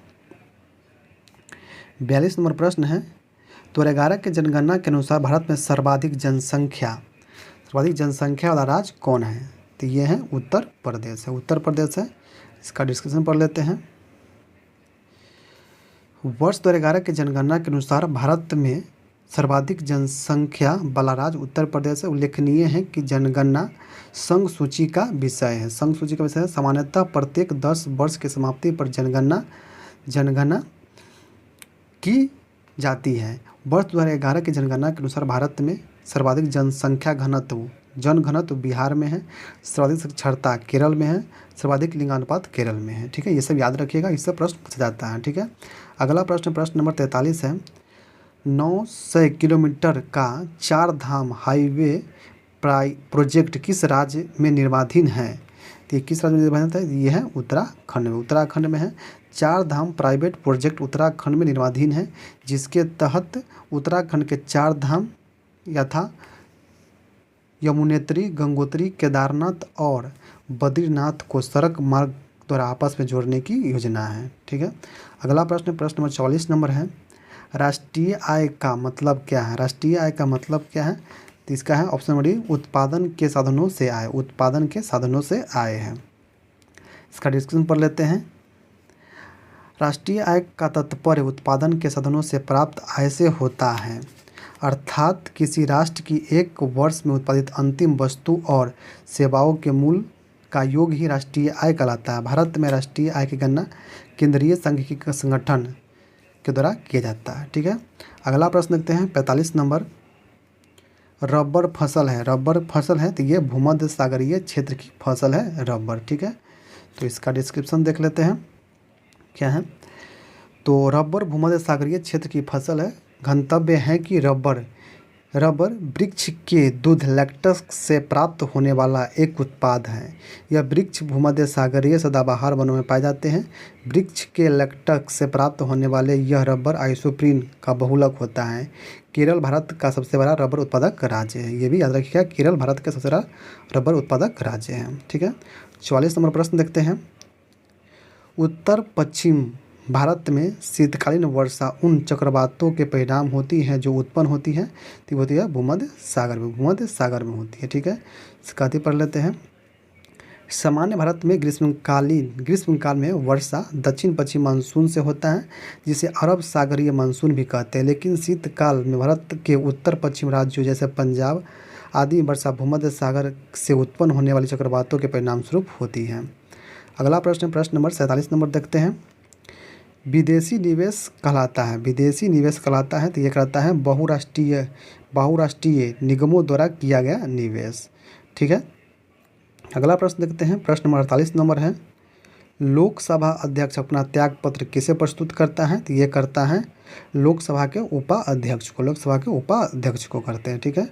Speaker 1: 42 नंबर प्रश्न है 2011 के जनगणना के अनुसार भारत में सर्वाधिक जनसंख्या वाला राज्य कौन है? तो ये है उत्तर प्रदेश है। उत्तर प्रदेश है। इसका डिस्कशन पढ़ लेते हैं। वर्ष 2011 के जनगणना के अनुसार भारत में सर्वाधिक जनसंख्या वाला राज्य उत्तर प्रदेश है। उल्लेखनीय है कि जनगणना संघ सूची का विषय है। संघ सूची का विषय है। सामान्यतः प्रत्येक 10 वर्ष की समाप्ति पर जनगणना की जाती है। वर्ष 2011 की जनगणना के अनुसार भारत में सर्वाधिक जनसंख्या जनघनत्व बिहार में है, सर्वाधिक साक्षरता केरल में है, सर्वाधिक लिंगानुपात केरल में है। ठीक है, ये सब याद रखिएगा, इससे प्रश्न पूछा जाता है। ठीक है, अगला प्रश्न नंबर 43 है 900 किलोमीटर का 4 धाम हाईवे प्रोजेक्ट किस राज्य में निर्माणाधीन है? तो ये किस राज्य में निर्माणाधीन है? ये है उत्तराखंड में। उत्तराखंड में है। 4 धाम प्राइवेट प्रोजेक्ट उत्तराखंड में निर्माणाधीन है, जिसके तहत उत्तराखंड के 4 धाम यथा यमुनोत्री, गंगोत्री, केदारनाथ और बद्रीनाथ को सड़क मार्ग द्वारा आपस में जोड़ने की योजना है। ठीक है, अगला प्रश्न नंबर 44 नंबर है राष्ट्रीय आय का मतलब क्या है? राष्ट्रीय आय का मतलब क्या है? तो इसका है ऑप्शन नंबर डी उत्पादन के साधनों से आय। उत्पादन के साधनों से आय है। इसका डिस्कशन पढ़ लेते हैं। राष्ट्रीय आय का तात्पर्य उत्पादन के साधनों से प्राप्त आय से होता है, अर्थात किसी राष्ट्र की एक वर्ष में उत्पादित अंतिम वस्तु और सेवाओं के मूल्य का योग ही राष्ट्रीय आय कहलाता है। भारत में राष्ट्रीय आय की गणना केंद्रीय सांख्यिकी संगठन के द्वारा किया जाता है। ठीक है, अगला प्रश्न देखते हैं 45 नंबर। रबर फसल है। रबर फसल है तो ये भूमध्य सागरीय क्षेत्र की फसल है रबर। ठीक है, तो इसका डिस्क्रिप्शन देख लेते हैं। क्या है? तो रबर भूमध्य सागरीय क्षेत्र की फसल है। गंतव्य है कि रबर वृक्ष के दूध लैक्टस से प्राप्त होने वाला एक उत्पाद है। यह वृक्ष भूमध्य सागरीय सदाबहार वनों में पाए जाते हैं। वृक्ष के लैक्टस से प्राप्त होने वाले यह रबर आइसोप्रीन का बहुलक होता है। केरल भारत का सबसे बड़ा रबर उत्पादक राज्य है। ये भी याद रखिएगा, केरल भारत का सबसे बड़ा रबर उत्पादक राज्य है। ठीक है, 44 नंबर प्रश्न देखते हैं। उत्तर पश्चिम भारत में शीतकालीन वर्षा उन चक्रवातों के परिणाम होती है जो उत्पन्न होती है तो होती है भूमध्य सागर में होती है। ठीक है, इसका पढ़ लेते हैं। सामान्य भारत में ग्रीष्मकाल में वर्षा दक्षिण पश्चिम मानसून से होता है, जिसे अरब सागरीय मानसून भी कहते हैं, लेकिन शीतकाल में भारत के उत्तर पश्चिम राज्यों जैसे पंजाब आदि वर्षा भूमध्य सागर से उत्पन्न होने वाली चक्रवातों के परिणाम स्वरूप होती है। अगला प्रश्न नंबर 47 नंबर देखते हैं। विदेशी निवेश कहलाता है। विदेशी निवेश कहलाता है तो ये कहलाता है बहुराष्ट्रीय निगमों द्वारा किया गया निवेश। ठीक है, अगला प्रश्न देखते हैं। प्रश्न नंबर 48 नंबर है लोकसभा अध्यक्ष अपना त्याग पत्र किसे प्रस्तुत करता है? तो ये करता है लोकसभा के उपाध्यक्ष को करते हैं। ठीक है,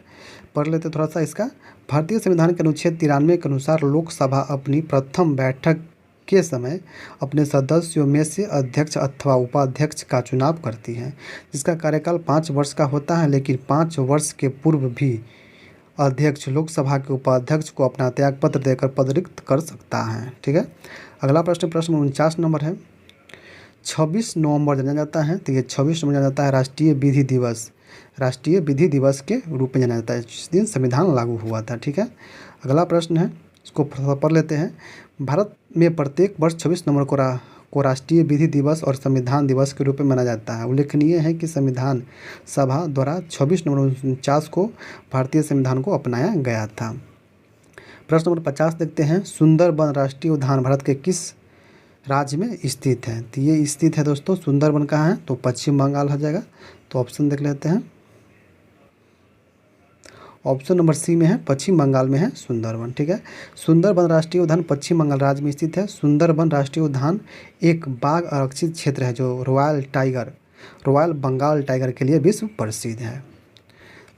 Speaker 1: पढ़ लेते थोड़ा सा इसका। भारतीय संविधान के अनुच्छेद 93 के अनुसार लोकसभा अपनी प्रथम बैठक के समय अपने सदस्यों में से अध्यक्ष अथवा उपाध्यक्ष का चुनाव करती है, जिसका कार्यकाल 5 वर्ष का होता है, लेकिन 5 वर्ष के पूर्व भी अध्यक्ष लोकसभा के उपाध्यक्ष को अपना त्यागपत्र देकर पदच्युत कर सकता है। ठीक है, अगला प्रश्न 49 नंबर है 26 नवंबर जाना जाता है तो ये 26 नवंबर जाना जाता है राष्ट्रीय विधि दिवस के रूप में जाना जाता है। इस दिन संविधान लागू हुआ था। ठीक है, अगला प्रश्न है, इसको पढ़ लेते हैं। भारत में प्रत्येक वर्ष 26 नवंबर को राष्ट्रीय विधि दिवस और संविधान दिवस के रूप में मनाया जाता है। उल्लेखनीय है कि संविधान सभा द्वारा 26 नवंबर 1949 को भारतीय संविधान को अपनाया गया था। प्रश्न नंबर 50 देखते हैं। सुंदरबन राष्ट्रीय उद्यान भारत के किस राज्य में स्थित है? तो ये स्थित है दोस्तों सुंदरबन कहाँ है? तो पश्चिम बंगाल हो जाएगा। तो ऑप्शन देख लेते हैं। ऑप्शन नंबर सी में है पश्चिम बंगाल में है सुंदरबन। ठीक है, सुंदरबन राष्ट्रीय उद्यान पश्चिम बंगाल राज्य में स्थित है। सुंदरबन राष्ट्रीय उद्यान एक बाघ आरक्षित क्षेत्र है जो रॉयल बंगाल टाइगर के लिए विश्व प्रसिद्ध है।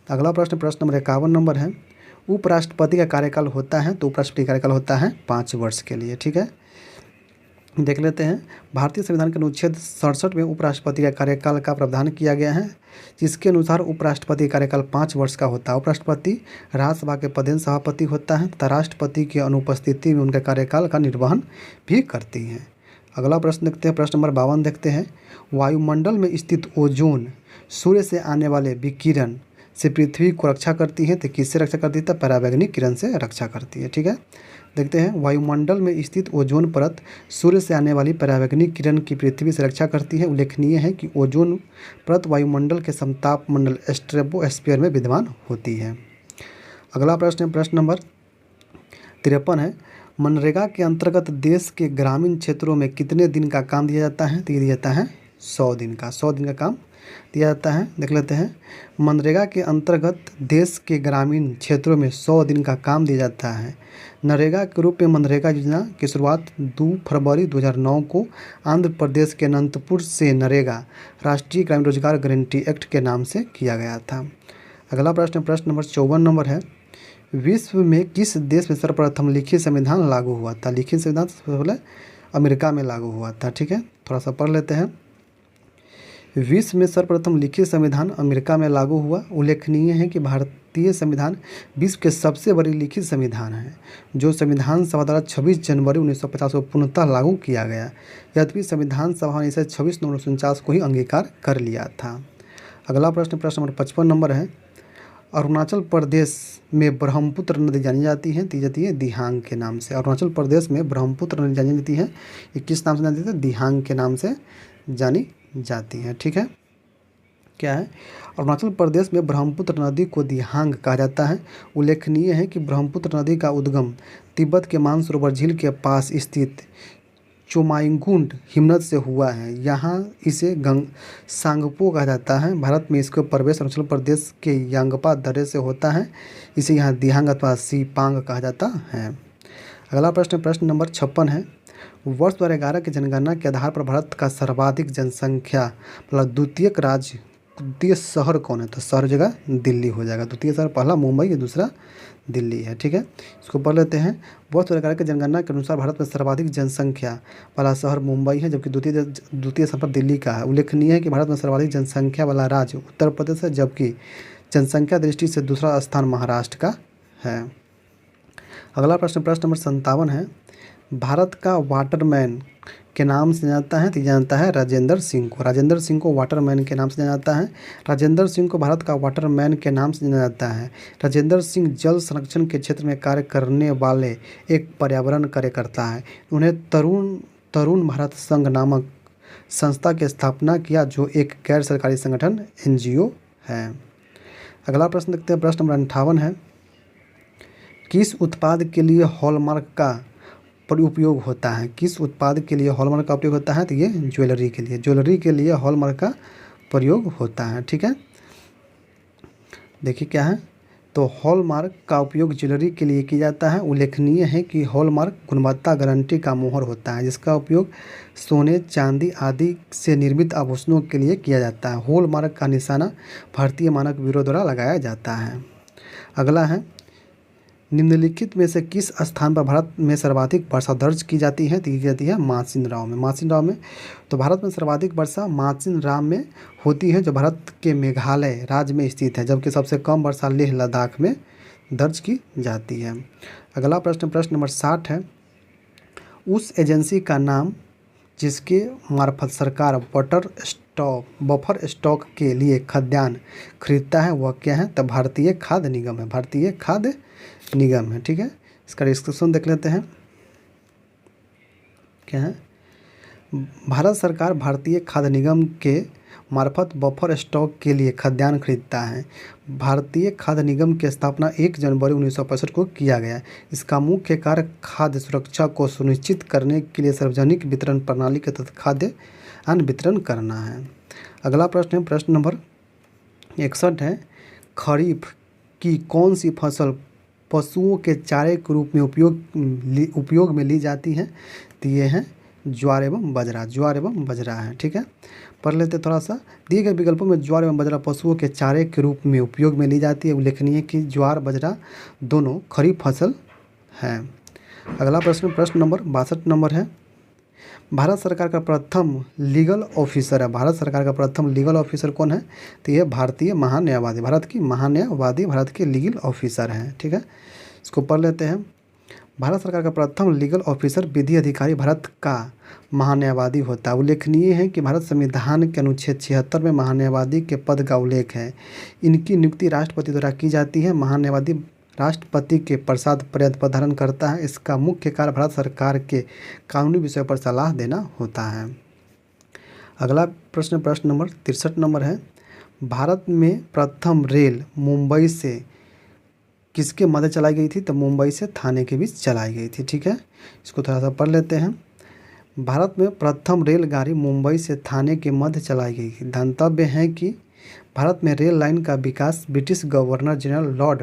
Speaker 1: अगला प्रश्न, प्रश्न नंबर 51 नंबर है, उपराष्ट्रपति का कार्यकाल होता है, तो उपराष्ट्रपति का कार्यकाल होता है 5 वर्ष के लिए। ठीक है, देख लेते हैं। भारतीय संविधान के अनुच्छेद 67 में उपराष्ट्रपति का कार्यकाल का प्रावधान किया गया है, जिसके अनुसार उपराष्ट्रपति का कार्यकाल 5 वर्ष का होता है। उपराष्ट्रपति राज्यसभा के पदेन सभापति होता है तथा राष्ट्रपति की अनुपस्थिति में उनके कार्यकाल का निर्वहन भी करती हैं। अगला प्रश्न देखते हैं, प्रश्न नंबर 52 देखते हैं। वायुमंडल में स्थित ओजोन सूर्य से आने वाले विकिरण से पृथ्वी को रक्षा करती है, तो किससे रक्षा करती है? तो पराबैंगनी किरण से रक्षा करती है। ठीक है, देखते हैं। वायुमंडल में स्थित ओजोन परत सूर्य से आने वाली पराबैंगनी किरण की पृथ्वी से रक्षा करती है। उल्लेखनीय है कि ओजोन परत वायुमंडल के समताप मंडल स्ट्रेटोस्फीयर में विद्यमान होती है। अगला प्रश्न है, प्रश्न नंबर 53 है। मनरेगा के अंतर्गत देश के ग्रामीण क्षेत्रों में कितने दिन का काम दिया जाता है? तो ये दिया जाता है 100 दिन का। 100 दिन का काम दिया जाता है। देख लेते हैं। मनरेगा के अंतर्गत देश के ग्रामीण क्षेत्रों में 100 दिन का काम दिया जाता है। नरेगा के रूप में मनरेगा योजना की शुरुआत 2 फरवरी 2009 को आंध्र प्रदेश के अनंतपुर से नरेगा राष्ट्रीय ग्रामीण रोजगार गारंटी एक्ट के नाम से किया गया था। अगला प्रश्न, प्रश्न नंबर 54 नंबर है। विश्व में किस देश में सर्वप्रथम लिखित संविधान लागू हुआ था? लिखित संविधान सबसे पहले अमेरिका में लागू हुआ था। ठीक है, थोड़ा सा पढ़ लेते हैं। विश्व में सर्वप्रथम लिखित संविधान अमेरिका में लागू हुआ। उल्लेखनीय है कि भारतीय संविधान विश्व के सबसे बड़ी लिखित संविधान है, जो संविधान सभा द्वारा 26 जनवरी 1950 को पूर्णतः लागू किया गया। यद्यपि संविधान सभा ने इसे 26 नवंबर 1949 को ही अंगीकार कर लिया था। अगला प्रश्न, प्रश्न नंबर 55 नंबर है। अरुणाचल प्रदेश में ब्रह्मपुत्र नदी जानी जाती है, दी जाती है दिहांग के नाम से। अरुणाचल प्रदेश में ब्रह्मपुत्र नदी जानी जाती है, ये किस नाम से जानी जाती है? दिहांग के नाम से जानी जाती है। ठीक है, क्या है? अरुणाचल प्रदेश में ब्रह्मपुत्र नदी को दिहांग कहा जाता है। उल्लेखनीय है कि ब्रह्मपुत्र नदी का उद्गम तिब्बत के मानसरोवर झील के पास स्थित चोमाइंगुंड हिमनद से हुआ है। यहाँ इसे सांगपो कहा जाता है। भारत में इसका प्रवेश अरुणाचल प्रदेश के यांगपा दर्रे से होता है। इसे यहाँ दिहांग अथवा सीपांग कहा जाता है। अगला प्रश्न, प्रश्न नंबर 56 है। वर्ष 2011 की जनगणना के आधार पर भारत का सर्वाधिक जनसंख्या मतलब द्वितीय शहर कौन है? तो शहर जगह दिल्ली हो जाएगा। द्वितीय शहर पहला मुंबई, दूसरा दिल्ली है। ठीक है, इसको पढ़ लेते हैं। वर्ष 2011 की जनगणना के अनुसार भारत में सर्वाधिक जनसंख्या वाला शहर मुंबई है, जबकि द्वितीय स्थान पर दिल्ली का है। उल्लेखनीय है कि भारत में सर्वाधिक जनसंख्या वाला राज्य उत्तर प्रदेश है, जबकि जनसंख्या दृष्टि से दूसरा स्थान महाराष्ट्र का है। अगला प्रश्न, प्रश्न नंबर 57 है। भारत का वाटरमैन के नाम से जाता है, तो जानता है राजेंद्र सिंह को। राजेंद्र सिंह को वाटरमैन के नाम से जाना जाता है। राजेंद्र सिंह को भारत का वाटरमैन के नाम से जाना जाता है। राजेंद्र सिंह जल संरक्षण के क्षेत्र में कार्य करने वाले एक पर्यावरण कार्यकर्ता है। उन्हें तरुण भारत संघ नामक संस्था की स्थापना किया, जो एक गैर सरकारी संगठन NGO है। अगला प्रश्न देखते हैं, प्रश्न नंबर 58 है। किस उत्पाद के लिए हॉलमार्क का उपयोग होता है? किस उत्पाद के लिए हॉलमार्क का उपयोग होता है? तो ये ज्वेलरी के लिए। ज्वेलरी के लिए हॉलमार्क का प्रयोग होता है। ठीक है, देखिए क्या है, तो हॉलमार्क का उपयोग ज्वेलरी के लिए किया जाता है। उल्लेखनीय है कि हॉलमार्क गुणवत्ता गारंटी का मोहर होता है, जिसका उपयोग सोने, चांदी आदि से निर्मित आभूषणों के लिए किया जाता है। हॉलमार्क का निशाना भारतीय मानक ब्यूरो द्वारा लगाया जाता है। अगला है, निम्नलिखित में से किस स्थान पर भारत में सर्वाधिक वर्षा दर्ज की जाती है? तो की जाती है मासिनराव में। मासिनराव में, तो भारत में सर्वाधिक वर्षा मासिनराव में होती है, जो भारत के मेघालय राज्य में स्थित है, जबकि सबसे कम वर्षा लेह लद्दाख में दर्ज की जाती है। अगला प्रश्न, प्रश्न नंबर 60 है। उस एजेंसी का नाम जिसके मार्फत सरकार बफर स्टॉक के लिए खाद्यान्न खरीदता है, वह क्या है? तो भारतीय खाद्य निगम है। भारतीय खाद्य निगम है। ठीक है, इसका डिस्क्रिप्शन देख लेते हैं, क्या है। भारत सरकार भारतीय खाद्य निगम के मार्फत बफर स्टॉक के लिए खाद्यान्न खरीदता है। भारतीय खाद्य निगम की स्थापना 1 जनवरी 1965 को किया गया। इसका मुख्य कार्य खाद्य सुरक्षा को सुनिश्चित करने के लिए सार्वजनिक वितरण प्रणाली के तहत खाद्यान्न वितरण करना है। अगला प्रश्न है, प्रश्न नंबर 61 है। खरीफ की कौन सी फसल पशुओं के चारे के रूप में उपयोग में ली जाती है? तो ये है ज्वार एवं बाजरा, ज्वार एवं बाजरा है। ठीक है, पढ़ लेते हैं थोड़ा सा। दिए गए विकल्पों में ज्वार एवं बाजरा पशुओं के चारे के रूप में उपयोग में ली जाती है। उल्लेखनीय है कि ज्वार बाजरा दोनों खरीफ फसल हैं। अगला प्रश्न, प्रश्न नंबर 62 नंबर है। भारत सरकार का प्रथम लीगल ऑफिसर है, भारत सरकार का प्रथम लीगल ऑफिसर कौन है? तो ये भारतीय महान्यायवादी, भारत की महान्यायवादी भारत के लीगल ऑफिसर हैं। ठीक है, इसको पढ़ लेते हैं। भारत सरकार का प्रथम लीगल ऑफिसर विधि अधिकारी भारत का महान्यायवादी होता है। उल्लेखनीय है कि भारत संविधान के अनुच्छेद 76 में महान्यायवादी के पद का उल्लेख है। इनकी नियुक्ति राष्ट्रपति द्वारा की जाती है। महान्यायवादी राष्ट्रपति के प्रसाद पर्यंत धारण करता है। इसका मुख्य कार्य भारत सरकार के कानूनी विषयों पर सलाह देना होता है। अगला प्रश्न, प्रश्न नंबर 63 नंबर है। भारत में प्रथम रेल मुंबई से किसके मध्य चलाई गई थी? तो मुंबई से थाने के बीच चलाई गई थी। ठीक है, इसको थोड़ा सा पढ़ लेते हैं। भारत में प्रथम रेलगाड़ी मुंबई से थाने के मध्य चलाई गई थी। गंतव्य है कि भारत में रेल लाइन का विकास British governor general lord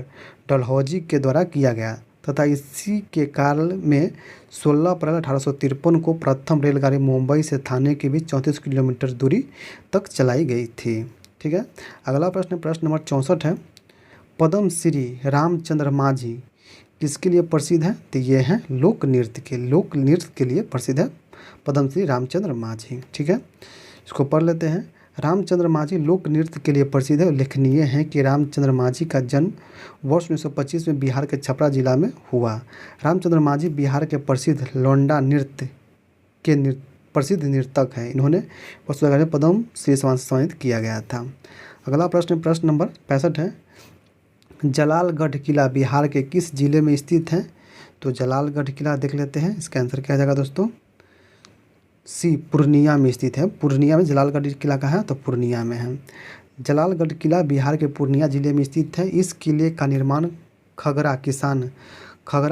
Speaker 1: Dalhousie के द्वारा किया गया तथा इसी के काल में 16 अप्रैल 1853 को प्रथम रेलगाड़ी मुंबई से थाने के बीच 34 किलोमीटर दूरी तक चलाई गई थी। ठीक है, अगला प्रश्न, प्रश्न नंबर 64 है। पद्म श्री रामचंद्र माझी किसके लिए प्रसिद्ध है? तो ये हैं लोक नृत्य के लिए प्रसिद्ध है पद्म श्री रामचंद्र माझी। ठीक है, इसको पढ़ लेते हैं। रामचंद्र माझी लोक नृत्य के लिए प्रसिद्ध है। उल्लेखनीय है कि रामचंद्र माझी का जन्म वर्ष 1925 में बिहार के छपरा जिला में हुआ। रामचंद्र माझी बिहार के प्रसिद्ध लौंडा नृत्य के प्रसिद्ध नर्तक हैं। इन्होंने वर्ष 2000 में पद्म श्री सम्मान से सम्मानित किया गया था। अगला प्रश्न, प्रश्न नंबर 65 है। जलालगढ़ किला बिहार के किस जिले में स्थित है? तो जलालगढ़ किला देख लेते हैं। इसका आंसर क्या आ जाएगा दोस्तों? सी, पूर्णिया में स्थित है। पूर्णिया में जलालगढ़ किला कहाँ है? तो पूर्णिया में है। जलालगढ़ किला बिहार के पूर्णिया जिले में स्थित है। इस किले का निर्माण खगरा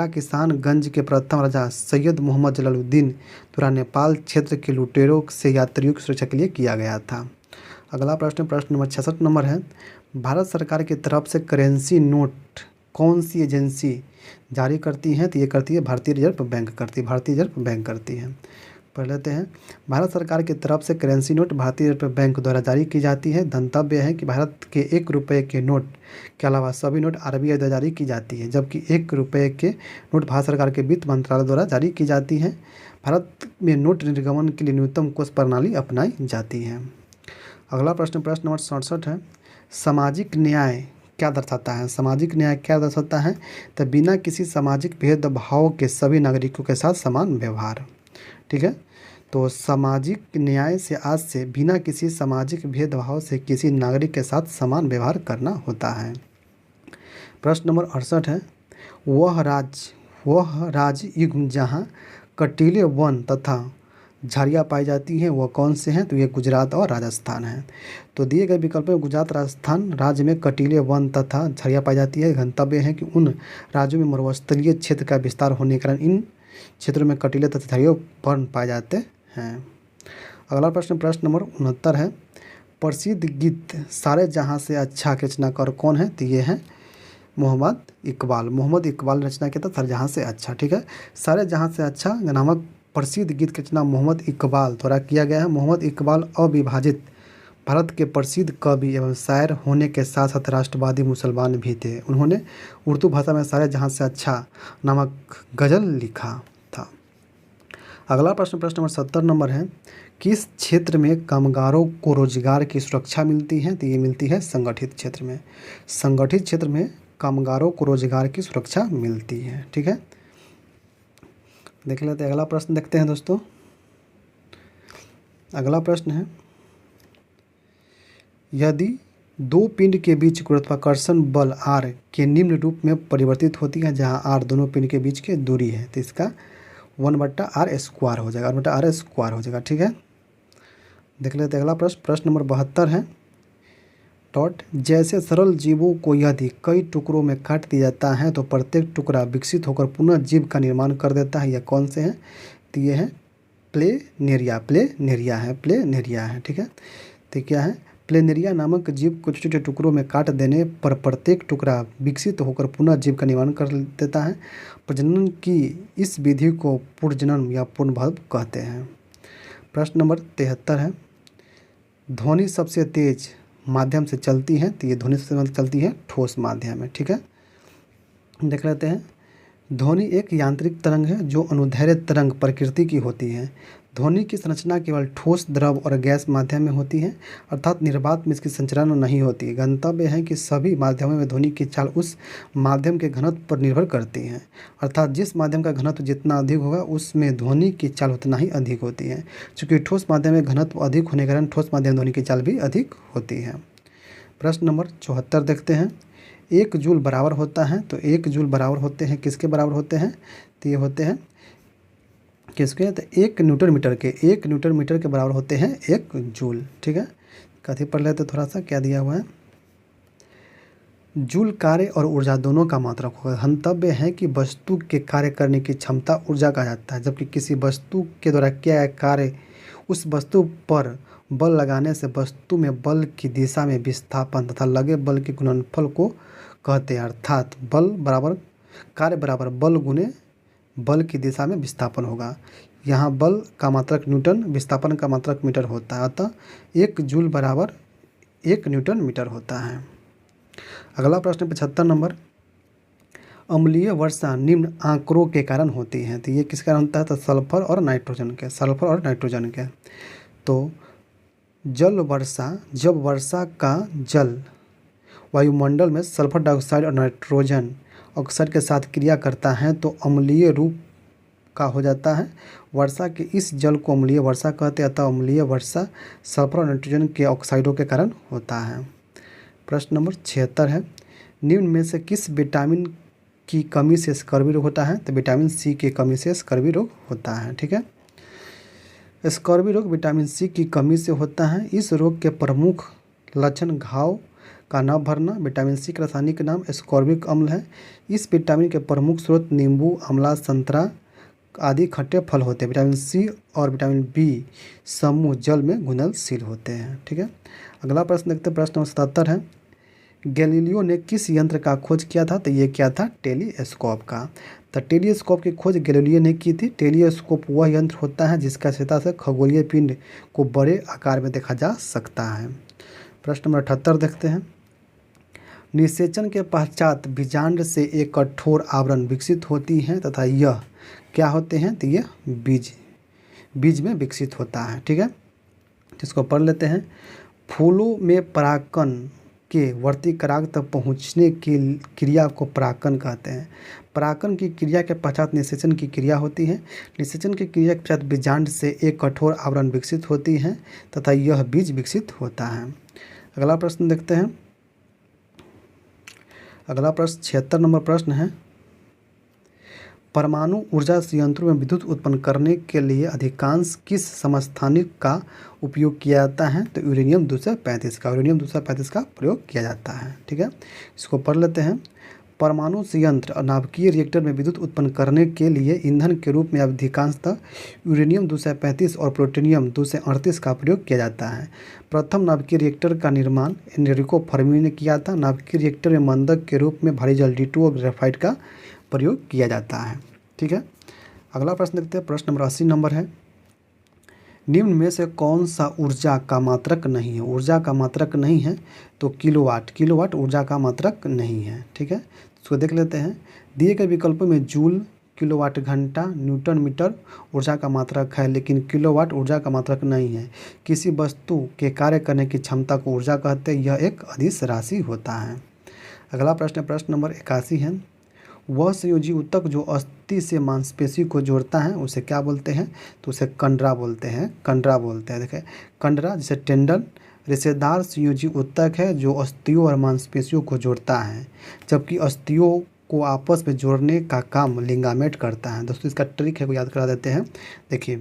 Speaker 1: किसानगंज के प्रथम राजा सैयद मोहम्मद जलालुद्दीन द्वारा नेपाल क्षेत्र के लुटेरों से यात्रियों की सुरक्षा के लिए किया गया था। अगला प्रश्न, प्रश्न नंबर 66 नंबर है। भारत सरकार की तरफ से करेंसी नोट कौन सी एजेंसी जारी करती है? तो ये करती है भारतीय रिजर्व बैंक करती है। पढ़ लेते हैं। भारत सरकार की तरफ से करेंसी नोट भारतीय रिजर्व बैंक द्वारा जारी की जाती है। गंतव्य है कि भारत के 1 रुपये के नोट के अलावा सभी नोट RBI द्वारा जारी की जाती है, जबकि 1 रुपये के नोट भारत सरकार के वित्त मंत्रालय द्वारा जारी की जाती है। भारत में नोट निर्गमन के लिए न्यूनतम कोष प्रणाली अपनाई जाती है। अगला प्रश्न, प्रश्न नंबर 67 है। सामाजिक न्याय क्या दर्शाता है? सामाजिक न्याय क्या दर्शाता है? तो बिना किसी सामाजिक भेदभाव के सभी नागरिकों के साथ समान व्यवहार। ठीक है, तो सामाजिक न्याय से आज से बिना किसी सामाजिक भेदभाव से किसी नागरिक के साथ समान व्यवहार करना होता है। प्रश्न नंबर 68 है। वह राजयुग जहाँ कटीले वन तथा झाड़ियाँ पाई जाती हैं वह कौन से हैं? तो ये गुजरात और राजस्थान है। तो दिए गए विकल्प में गुजरात राजस्थान राज्य में कटीले वन तथा झाड़ियाँ पाई जाती है। गंतव्य है कि उन राज्यों में मरुस्थलीय क्षेत्र का विस्तार होने के कारण इन क्षेत्रों में कटीले तथा झाड़ियाँ वन पाए जाते हैं। अगला प्रश्न, प्रश्न नंबर 69 है। प्रसिद्ध गीत सारे जहाँ से अच्छा के रचनाकार कौन है? तो ये है मोहम्मद इकबाल रचना किया था सारे जहाँ से अच्छा। ठीक है, सारे जहाँ से अच्छा नामक प्रसिद्ध गीत की रचना मोहम्मद इकबाल द्वारा किया गया है। मोहम्मद इकबाल अविभाजित भारत के प्रसिद्ध कवि एवं शायर होने के साथ साथ राष्ट्रवादी मुसलमान भी थे। उन्होंने उर्दू भाषा में सारे जहाँ से अच्छा नामक गज़ल लिखा था। अगला प्रश्न, प्रश्न नंबर 70 नंबर है। किस क्षेत्र में कामगारों को रोजगार की सुरक्षा मिलती है? तो ये मिलती है संगठित क्षेत्र में। संगठित क्षेत्र में कामगारों को रोजगार की सुरक्षा मिलती है। ठीक है, देख लेते हैं। अगला प्रश्न देखते हैं दोस्तों। अगला प्रश्न है। यदि दो पिंड के बीच गुरुत्वाकर्षण बल R के निम्न रूप में परिवर्तित होती है, जहां R दोनों पिंड के बीच की दूरी है, तो इसका 1/r² हो जाएगा, 1/r² हो जाएगा। ठीक है, देख लेते हैं अगला प्रश्न। प्रश्न नंबर 72 है। जैसे सरल जीवों को यदि कई टुकड़ों में काट दिया जाता है तो प्रत्येक टुकड़ा विकसित होकर पुनः जीव का निर्माण कर देता है। यह कौन से हैं? तो ये है प्लेनेरिया है। ठीक है, तो क्या है? प्लेनेरिया नामक जीव को छोटे छोटे टुकड़ों में काट देने पर प्रत्येक टुकड़ा विकसित होकर पुनः जीव का निर्माण कर देता है। प्रजनन की इस विधि को पुनर्जनन या पुनर्भव कहते हैं। प्रश्न नंबर 73 है, ध्वनि सबसे तेज माध्यम से चलती है, तो ये ध्वनि सबसे तेज चलती है ठोस माध्यम में। ठीक है, देख लेते हैं। ध्वनि एक यांत्रिक तरंग है जो अनुदैर्ध्य तरंग प्रकृति की होती है। ध्वनि की संरचना केवल ठोस, द्रव और गैस माध्यम में होती है, अर्थात निर्वात में इसकी संचरण नहीं होती। गंतव्य है कि सभी माध्यमों में ध्वनि की चाल उस माध्यम के घनत्व पर निर्भर करती है, अर्थात जिस माध्यम का घनत्व जितना अधिक होगा उसमें ध्वनि की चाल उतना ही अधिक होती है। चूँकि ठोस माध्यम में घनत्व अधिक होने के कारण ठोस माध्यम ध्वनि की चाल भी अधिक होती है। प्रश्न नंबर 74 देखते हैं। 1 जूल बराबर होता है, तो 1 जूल बराबर होते हैं किसके बराबर होते हैं, तो ये होते हैं किसके, तो 1 न्यूटन मीटर के। 1 न्यूटन मीटर के बराबर होते हैं 1 जूल। ठीक है, कथी पढ़ लेते थोड़ा सा, क्या दिया हुआ है। जूल कार्य और ऊर्जा दोनों का मात्रक होगा। गंतव्य है कि वस्तु के कार्य करने की क्षमता ऊर्जा कहा जाता है, जबकि किसी वस्तु के द्वारा किया गया कार्य उस वस्तु पर बल लगाने से वस्तु में बल की दिशा में विस्थापन तथा लगे बल के गुणनफल को कहते हैं। अर्थात बल बराबर कार्य बराबर बल गुने बल की दिशा में विस्थापन होगा। यहाँ बल का मात्रक न्यूटन, विस्थापन का मात्रक मीटर होता है, अतः 1 जूल बराबर 1 न्यूटन मीटर होता है। अगला प्रश्न 75 नंबर। अम्लीय वर्षा निम्न आंकड़ों के कारण होती है, तो ये किस कारण होता है, तो सल्फर और नाइट्रोजन के। सल्फर और नाइट्रोजन के। तो जल वर्षा, जब वर्षा का जल वायुमंडल में सल्फर डाइऑक्साइड और नाइट्रोजन ऑक्साइड के साथ क्रिया करता है तो अम्लीय रूप का हो जाता है। वर्षा के इस जल को अम्लीय वर्षा कहते हैं, अतः अम्लीय वर्षा सल्फर और नाइट्रोजन के ऑक्साइडों के कारण होता है। प्रश्न नंबर 76 है, निम्न में से किस विटामिन की कमी से स्कर्वी रोग होता है, तो विटामिन सी की कमी से स्कर्वी रोग होता है। ठीक है, स्कर्वी रोग विटामिन सी की कमी से होता है। इस रोग के प्रमुख लक्षण घाव का न भरना। विटामिन सी का रासायनिक नाम एस्कॉर्बिक अम्ल है। इस विटामिन के प्रमुख स्रोत नींबू, आंवला, संतरा आदि खट्टे फल होते हैं। विटामिन सी और विटामिन बी समूह जल में घुलनशील होते हैं। ठीक है, अगला प्रश्न देखते हैं। प्रश्न नंबर 77 है, गैलीलियो ने किस यंत्र का खोज किया था, तो ये क्या था, टेलीस्कोप का। तो टेलीस्कोप की खोज गैलीलियो ने की थी। टेलीस्कोप वह यंत्र होता है जिसका सहायता से खगोलीय पिंड को बड़े आकार में देखा जा सकता है। प्रश्न नंबर 78 देखते हैं। निषेचन के पश्चात बीजांड से एक कठोर आवरण विकसित होती है तथा यह क्या होते हैं, तो ये बीज में विकसित होता है। ठीक है, इसको पढ़ लेते हैं। फूलों में परागकण के वर्तिकाग्र तक पहुँचने की क्रिया को परागकण कहते हैं। परागकण की क्रिया के पश्चात निषेचन की क्रिया होती है। निषेचन की क्रिया के पश्चात बीजांड से एक कठोर आवरण विकसित होती है तथा यह बीज विकसित होता है। अगला प्रश्न देखते हैं। अगला प्रश्न 76 नंबर प्रश्न है, परमाणु ऊर्जा संयंत्रों में विद्युत उत्पन्न करने के लिए अधिकांश किस समस्थानिक का उपयोग किया जाता है, तो यूरेनियम 235 का। यूरेनियम 235 का प्रयोग किया जाता है। ठीक है, इसको पढ़ लेते हैं। परमाणु संयंत्र और नाभिकीय रिएक्टर में विद्युत उत्पन्न करने के लिए ईंधन के रूप में अधिकांशतः यूरेनियम 235 और प्लूटोनियम 238 का प्रयोग किया जाता है। प्रथम नाभिकीय रिएक्टर का निर्माण एनरिको फर्मी ने किया था। नाभिकीय रिएक्टर में मंदक के रूप में भारी जल D2 और ग्रेफाइट का प्रयोग किया जाता है। ठीक है, अगला प्रश्न देखते हैं। प्रश्न नंबर 80 नंबर है, निम्न में से कौन सा ऊर्जा का मात्रक नहीं है। ऊर्जा का मात्रक नहीं है तो किलोवाट। किलोवाट ऊर्जा का मात्रक नहीं है। ठीक है, इसको देख लेते हैं। दिए गए विकल्पों में जूल, किलोवाट घंटा, न्यूटन मीटर ऊर्जा का मात्रक है, लेकिन किलोवाट ऊर्जा का मात्रक नहीं है। किसी वस्तु के कार्य करने की क्षमता को ऊर्जा कहते हैं, यह एक अदिश राशि होता है। अगला प्रश्न प्रश्न नंबर 81 है, वह संयोजी ऊतक जो अस्थि से मांसपेशी को जोड़ता है उसे क्या बोलते हैं, तो उसे कंडरा बोलते हैं। कंडरा बोलते हैं। देखिए, कंडरा जैसे टेंडन रेशेदार संयोजी ऊतक है जो अस्थियों और मांसपेशियों को जोड़ता है, जबकि अस्थियों को आपस में जोड़ने का काम लिगामेंट करता है। दोस्तों, इसका ट्रिक है को याद करा देते हैं। देखिए,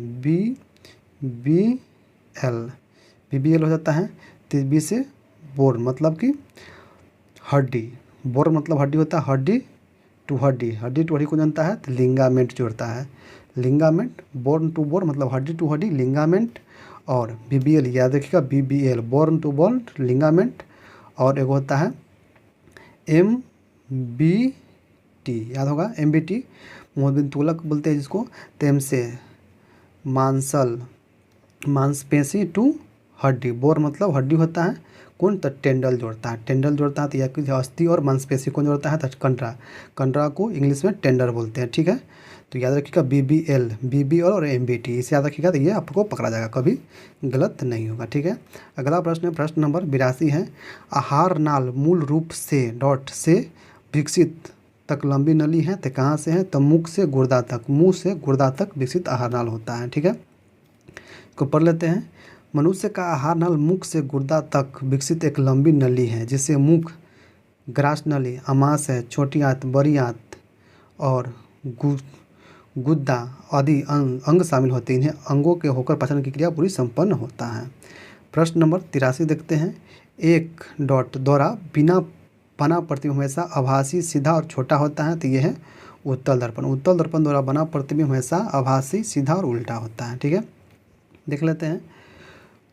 Speaker 1: BBL हो जाता है, तो बी से बोर्न मतलब कि हड्डी, बोर्न मतलब हड्डी होता है, हड्डी टू हड्डी को जानता है, तो लिगामेंट जोड़ता है। लिगामेंट, बोर्न टू बोर्न मतलब हड्डी टू हड्डी, लिगामेंट और BBL याद रखिएगा, BBL bone to bone ligament, और एक होता है MBT, याद होगा MBT, मोहबिन बोलते हैं जिसको। तेम से मांसपेशी टू हड्डी, बोर मतलब हड्डी होता है, कौन तो टेंडल जोड़ता है, टेंडल जोड़ता है तो यह अस्थि और मांसपेशी कौन जोड़ता है तो कंडरा, कंडरा को इंग्लिश में टेंडर बोलते हैं। ठीक है, तो याद रखिएगा BBL और MBT, इसे याद रखिएगा तो ये आपको पकड़ा जाएगा, कभी गलत नहीं होगा। ठीक है, अगला प्रश्न है प्रश्न नंबर 82 है, आहार नाल मूल रूप से डॉट से विकसित तक लंबी नली है तो कहाँ से है तो मुख से गुर्दा तक, मुंह से गुर्दा तक विकसित आहार नाल होता है। ठीक है, को पढ़ लेते हैं। मनुष्य का आहार नाल मुख से गुर्दा तक विकसित एक लंबी नली है जिससे मुख, ग्रास नली, आमाशय, छोटी आंत, बड़ी आंत और गुद्दा आदि अंग शामिल होते हैं। इन्हें अंगों के होकर पाचन की क्रिया पूरी संपन्न होता है। प्रश्न नंबर 83 देखते हैं, एक डॉट द्वारा बिना बना प्रतिबिंब हमेशा आभासी, सीधा और छोटा होता है तो ये है उत्तल दर्पण। उत्तल दर्पण द्वारा बना प्रतिबिंब हमेशा आभासी, सीधा और उल्टा होता है। ठीक है, देख लेते हैं।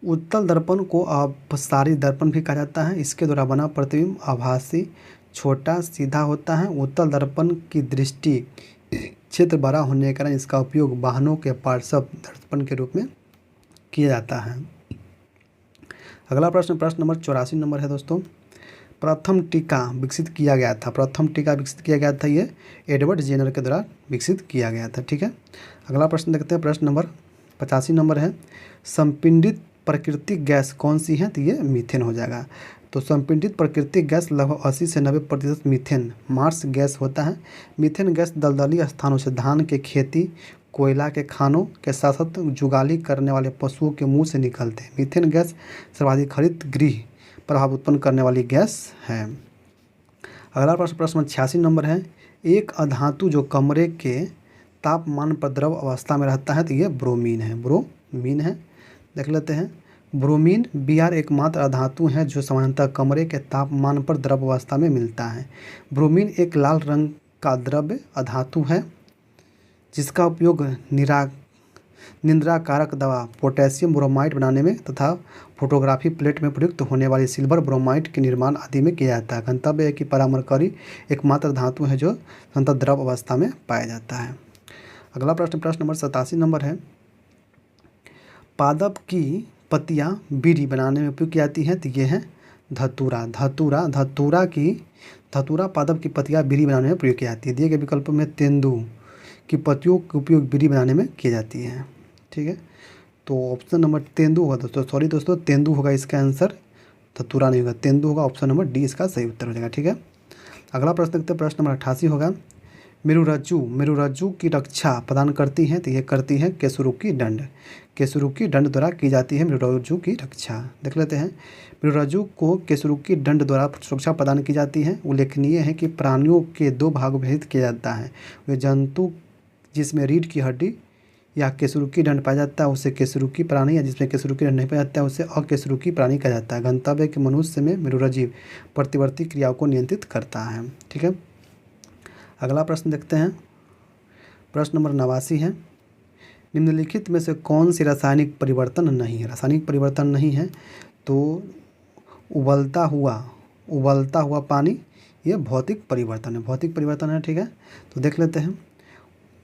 Speaker 1: उत्तल दर्पण को अपसारी दर्पण भी कहा जाता है। इसके द्वारा बना प्रतिबिंब आभासी, छोटा, सीधा होता है। उत्तल दर्पण की दृष्टि क्षेत्र बड़ा होने के कारण इसका उपयोग वाहनों के पार्श्व दर्पण के रूप में किया जाता है। अगला प्रश्न प्रश्न नंबर 84 नंबर है दोस्तों, प्रथम टीका विकसित किया गया था। प्रथम टीका विकसित किया गया था ये एडवर्ड जेनर के द्वारा विकसित किया गया था। ठीक है, अगला प्रश्न देखते हैं। प्रश्न नंबर 85 नंबर है, संपीड़ित प्राकृतिक गैस कौन सी है तो ये मीथेन हो जाएगा। तो संपीड़ित प्राकृतिक गैस लगभग 80 से 90% मीथेन मार्स गैस होता है। मीथेन गैस दलदली स्थानों से धान के खेती, कोयला के खानों के साथ साथ जुगाली करने वाले पशुओं के मुंह से निकलते हैं। मीथेन गैस सर्वाधिक हरित गृह प्रभाव उत्पन्न करने वाली गैस है। अगला प्रश्न प्रश्न 86 नंबर है, एक अधातु जो कमरे के तापमान पर द्रव अवस्था में रहता है तो ये ब्रोमीन है। ब्रोमीन है, देख लेते हैं। ब्रोमीन Br एकमात्र अधातु है जो सामान्यतः कमरे के तापमान पर द्रव अवस्था में मिलता है। ब्रोमीन एक लाल रंग का द्रव्य अधातु है जिसका उपयोग निंद्राकारक दवा पोटेशियम ब्रोमाइड बनाने में तथा फोटोग्राफी प्लेट में प्रयुक्त होने वाली सिल्वर ब्रोमाइड के निर्माण आदि में किया जाता है। गंतव्य है कि परामरकरी एकमात्र धातु है जो सामान्यतः द्रव अवस्था में पाया जाता है। अगला प्रश्न प्रश्न नंबर 87 नंबर है, पादप की पत्तियां बीड़ी बनाने में उपयोग की जाती हैं तो ये है धतूरा। धतूरा पादप की पत्तियां बीड़ी बनाने में प्रयोग की जाती है। दिए गए विकल्पों में तेंदू की पत्तियों का उपयोग बीड़ी बनाने में की जाती है। ठीक है, तो ऑप्शन नंबर तेंदू होगा दोस्तों, सॉरी दोस्तों, तेंदू होगा इसका आंसर, धतूरा नहीं होगा, तेंदू होगा। ऑप्शन नंबर डी इसका सही उत्तर हो जाएगा। ठीक है, अगला प्रश्न देखते हैं। प्रश्न नंबर 88 होगा, मेरुरज्जु की रक्षा प्रदान करती हैं तो ये करती है केसुरुकी दंड। केसुरुकी दंड द्वारा की जाती है मेरुरज्जु की रक्षा। देख लेते हैं। मेरुरज्जु को केसुरुकी दंड द्वारा सुरक्षा प्रदान की जाती है। उल्लेखनीय है कि प्राणियों के दो भागों में विभाजित किया जाता है। वे जंतु जिसमें रीढ़ की हड्डी या केसुरुकी दंड पाया जाता है उसे केसुरुकी प्राणी, या जिसमें केसुरुकी दंड नहीं पाया जाता है उसे अकेसुरुकी प्राणी कहा जाता है। गंतव्य के मनुष्य में मेरुरज्जु प्रतिवर्ती क्रियाओं को नियंत्रित करता है। ठीक है, अगला प्रश्न देखते हैं। प्रश्न नंबर 89 है, निम्नलिखित में से कौन सी रासायनिक परिवर्तन नहीं है। रासायनिक परिवर्तन नहीं है तो उबलता हुआ पानी ये भौतिक परिवर्तन है। भौतिक परिवर्तन है। ठीक है, तो देख लेते हैं।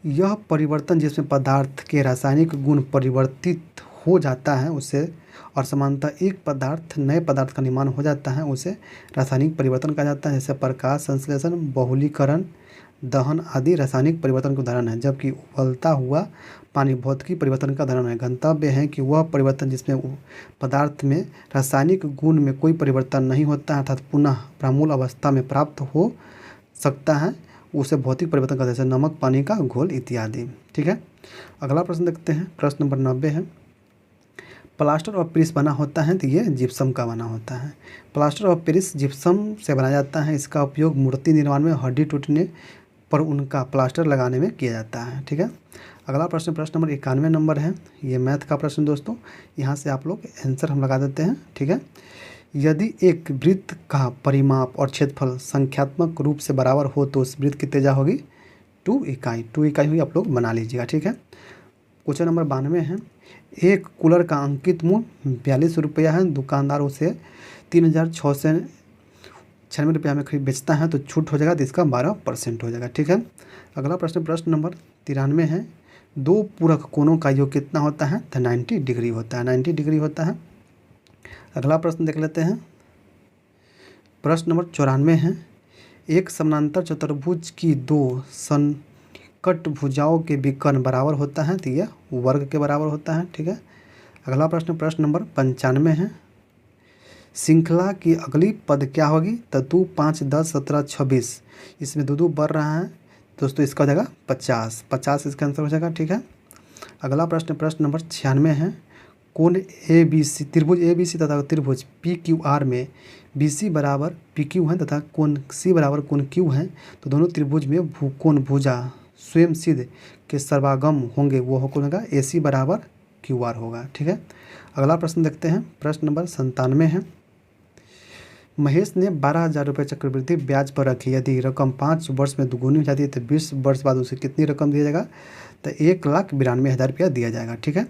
Speaker 1: यह परिवर्तन जिसमें पदार्थ के रासायनिक गुण परिवर्तित हो जाता है उसे, और समानतः एक पदार्थ नए पदार्थ का निर्माण हो जाता है उसे रासायनिक परिवर्तन कहा जाता है। जैसे प्रकाश संश्लेषण, बहुलीकरण, दहन आदि रासायनिक परिवर्तन के उदाहरण है, जबकि उबलता हुआ पानी भौतिक परिवर्तन का उदाहरण है। गंतव्य है कि वह परिवर्तन जिसमें पदार्थ में रासायनिक गुण में कोई परिवर्तन नहीं होता है अर्थात पुनः प्रामूल अवस्था में प्राप्त हो सकता है उसे भौतिक परिवर्तन कहते हैं, जैसे नमक, पानी का घोल इत्यादि। ठीक है, अगला प्रश्न देखते हैं। प्रश्न नंबर 90 है, प्लास्टर ऑफ पेरिस बना होता है तो ये जिप्सम का बना होता है। प्लास्टर ऑफ पेरिस जिप्सम से बनाया जाता है। इसका उपयोग मूर्ति निर्माण में हड्डी टूटने पर उनका प्लास्टर लगाने में किया जाता है। ठीक है, अगला प्रश्न प्रश्न नंबर 91 नंबर है। ये मैथ का प्रश्न दोस्तों, यहाँ से आप लोग आंसर हम लगा देते हैं। ठीक है, यदि एक वृत्त का परिमाप और क्षेत्रफल संख्यात्मक रूप से बराबर हो तो उस वृत्त की त्रिज्या होगी 2 इकाई। 2 इकाई हुई, आप लोग बना लीजिएगा। ठीक है, क्वेश्चन नंबर 92 है, एक कूलर का अंकित मूल्य 42 रुपया है, दुकानदार उसे 3696 रुपया में खरीद बेचता है तो छूट हो जाएगा, तो इसका 12% हो जाएगा। ठीक है। अगला प्रश्न नंबर 93 है, दो पूरक कोणों का योग कितना होता है, तो 90 डिग्री होता है, 90 डिग्री होता है। अगला प्रश्न देख लेते हैं। प्रश्न नंबर 94 है, एक समानांतर चतुर्भुज की दो सन्निकट भुजाओं के विकर्ण बराबर होता है, तो यह वर्ग के बराबर होता है। ठीक है। अगला प्रश्न नंबर 95 है, श्रृंखला की अगली पद क्या होगी, तो 2, 5, 10, 17, 26, इसमें दो बढ़ रहा है दोस्तों, इसका हो जाएगा 50 इसका आंसर हो जाएगा। ठीक है। अगला प्रश्न नंबर 96 है, कोण ABC त्रिभुज ABC तथा त्रिभुज PQR में BC बराबर PQ है तथा कोण C बराबर कोण Q है, तो दोनों त्रिभुज में कोण भुजा स्वयं सिद्ध के सर्वागम होंगे, वो कौन होगा, AC बराबर QR होगा। ठीक है। अगला प्रश्न देखते हैं। प्रश्न नंबर 97 है, महेश ने 12,000 रुपये चक्रवृद्धि ब्याज पर रखी, यदि रकम 5 वर्ष में दुगुनी हो जाती है तो 20 वर्ष बाद उसे कितनी रकम दिया जाएगा, तो 1,92,000 रुपया दिया जाएगा। ठीक है।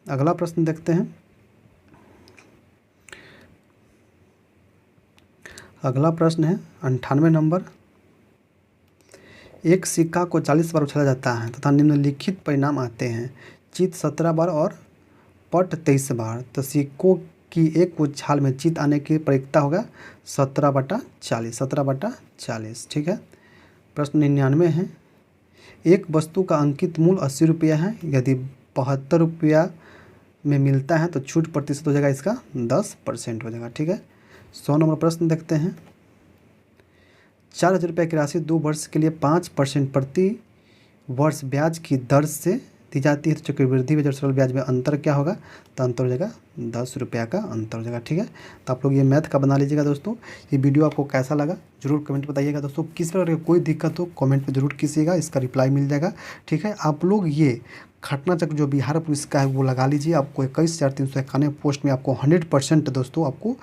Speaker 1: अगला प्रश्न देखते हैं। अगला प्रश्न है 98 नंबर, एक सिक्का को 40 बार उछाला जाता है तथा निम्नलिखित परिणाम आते हैं, चित 17 बार और पट 23 बार, तो सिक्कों की एक उछाल में चित आने की प्रायिकता होगा 17/40। ठीक है। प्रश्न 99 है, एक वस्तु का अंकित मूल्य 80 रुपया है, यदि 72 रुपया में मिलता है तो छूट प्रतिशत हो जाएगा, इसका 10% हो जाएगा। ठीक है। 100 नंबर प्रश्न देखते हैं। 4,000 रुपये की राशि 2 वर्ष के लिए 5% प्रति वर्ष ब्याज की दर से दी जाती है, तो चक्रवृद्धि ब्याज और सरल ब्याज में अंतर क्या होगा, तो अंतर हो जाएगा 10 रुपया का अंतर हो जाएगा। ठीक है। तो आप लोग ये मैथ का बना लीजिएगा दोस्तों। ये वीडियो आपको कैसा लगा जरूर कमेंट बताइएगा दोस्तों। किस प्रकार की कोई दिक्कत हो कमेंट पे जरूर कीजिएगा, इसका रिप्लाई मिल जाएगा। ठीक है। आप लोग ये घटना चक्र जो बिहार पुलिस का है वो लगा लीजिए, आपको 21,391 पोस्ट में आपको 100% दोस्तों आपको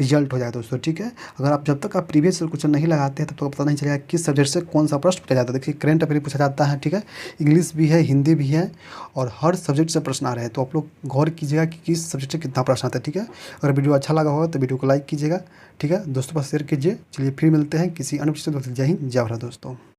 Speaker 1: रिजल्ट हो जाएगा दोस्तों। ठीक है। अगर आप जब तक आप प्रीवियस क्वेश्चन नहीं लगाते हैं तब तक पता नहीं चलेगा किस सब्जेक्ट से कौन सा प्रश्न पूछा जाता है। देखिए करंट अफेयर पूछा जाता है, ठीक है, इंग्लिश भी है, हिंदी भी है, और हर सब्जेक्ट से प्रश्न आ रहे हैं, तो आप लोग गौर कीजिएगा कि किस सब्जेक्ट से कितना प्रश्न आता है। ठीक है। अगर वीडियो अच्छा लगा होगा तो वीडियो को लाइक कीजिएगा। ठीक है। दोस्तों पास शेयर कीजिए। चलिए फिर मिलते हैं किसी अन्य विषय। जय हिंद, जय भारत दोस्तों।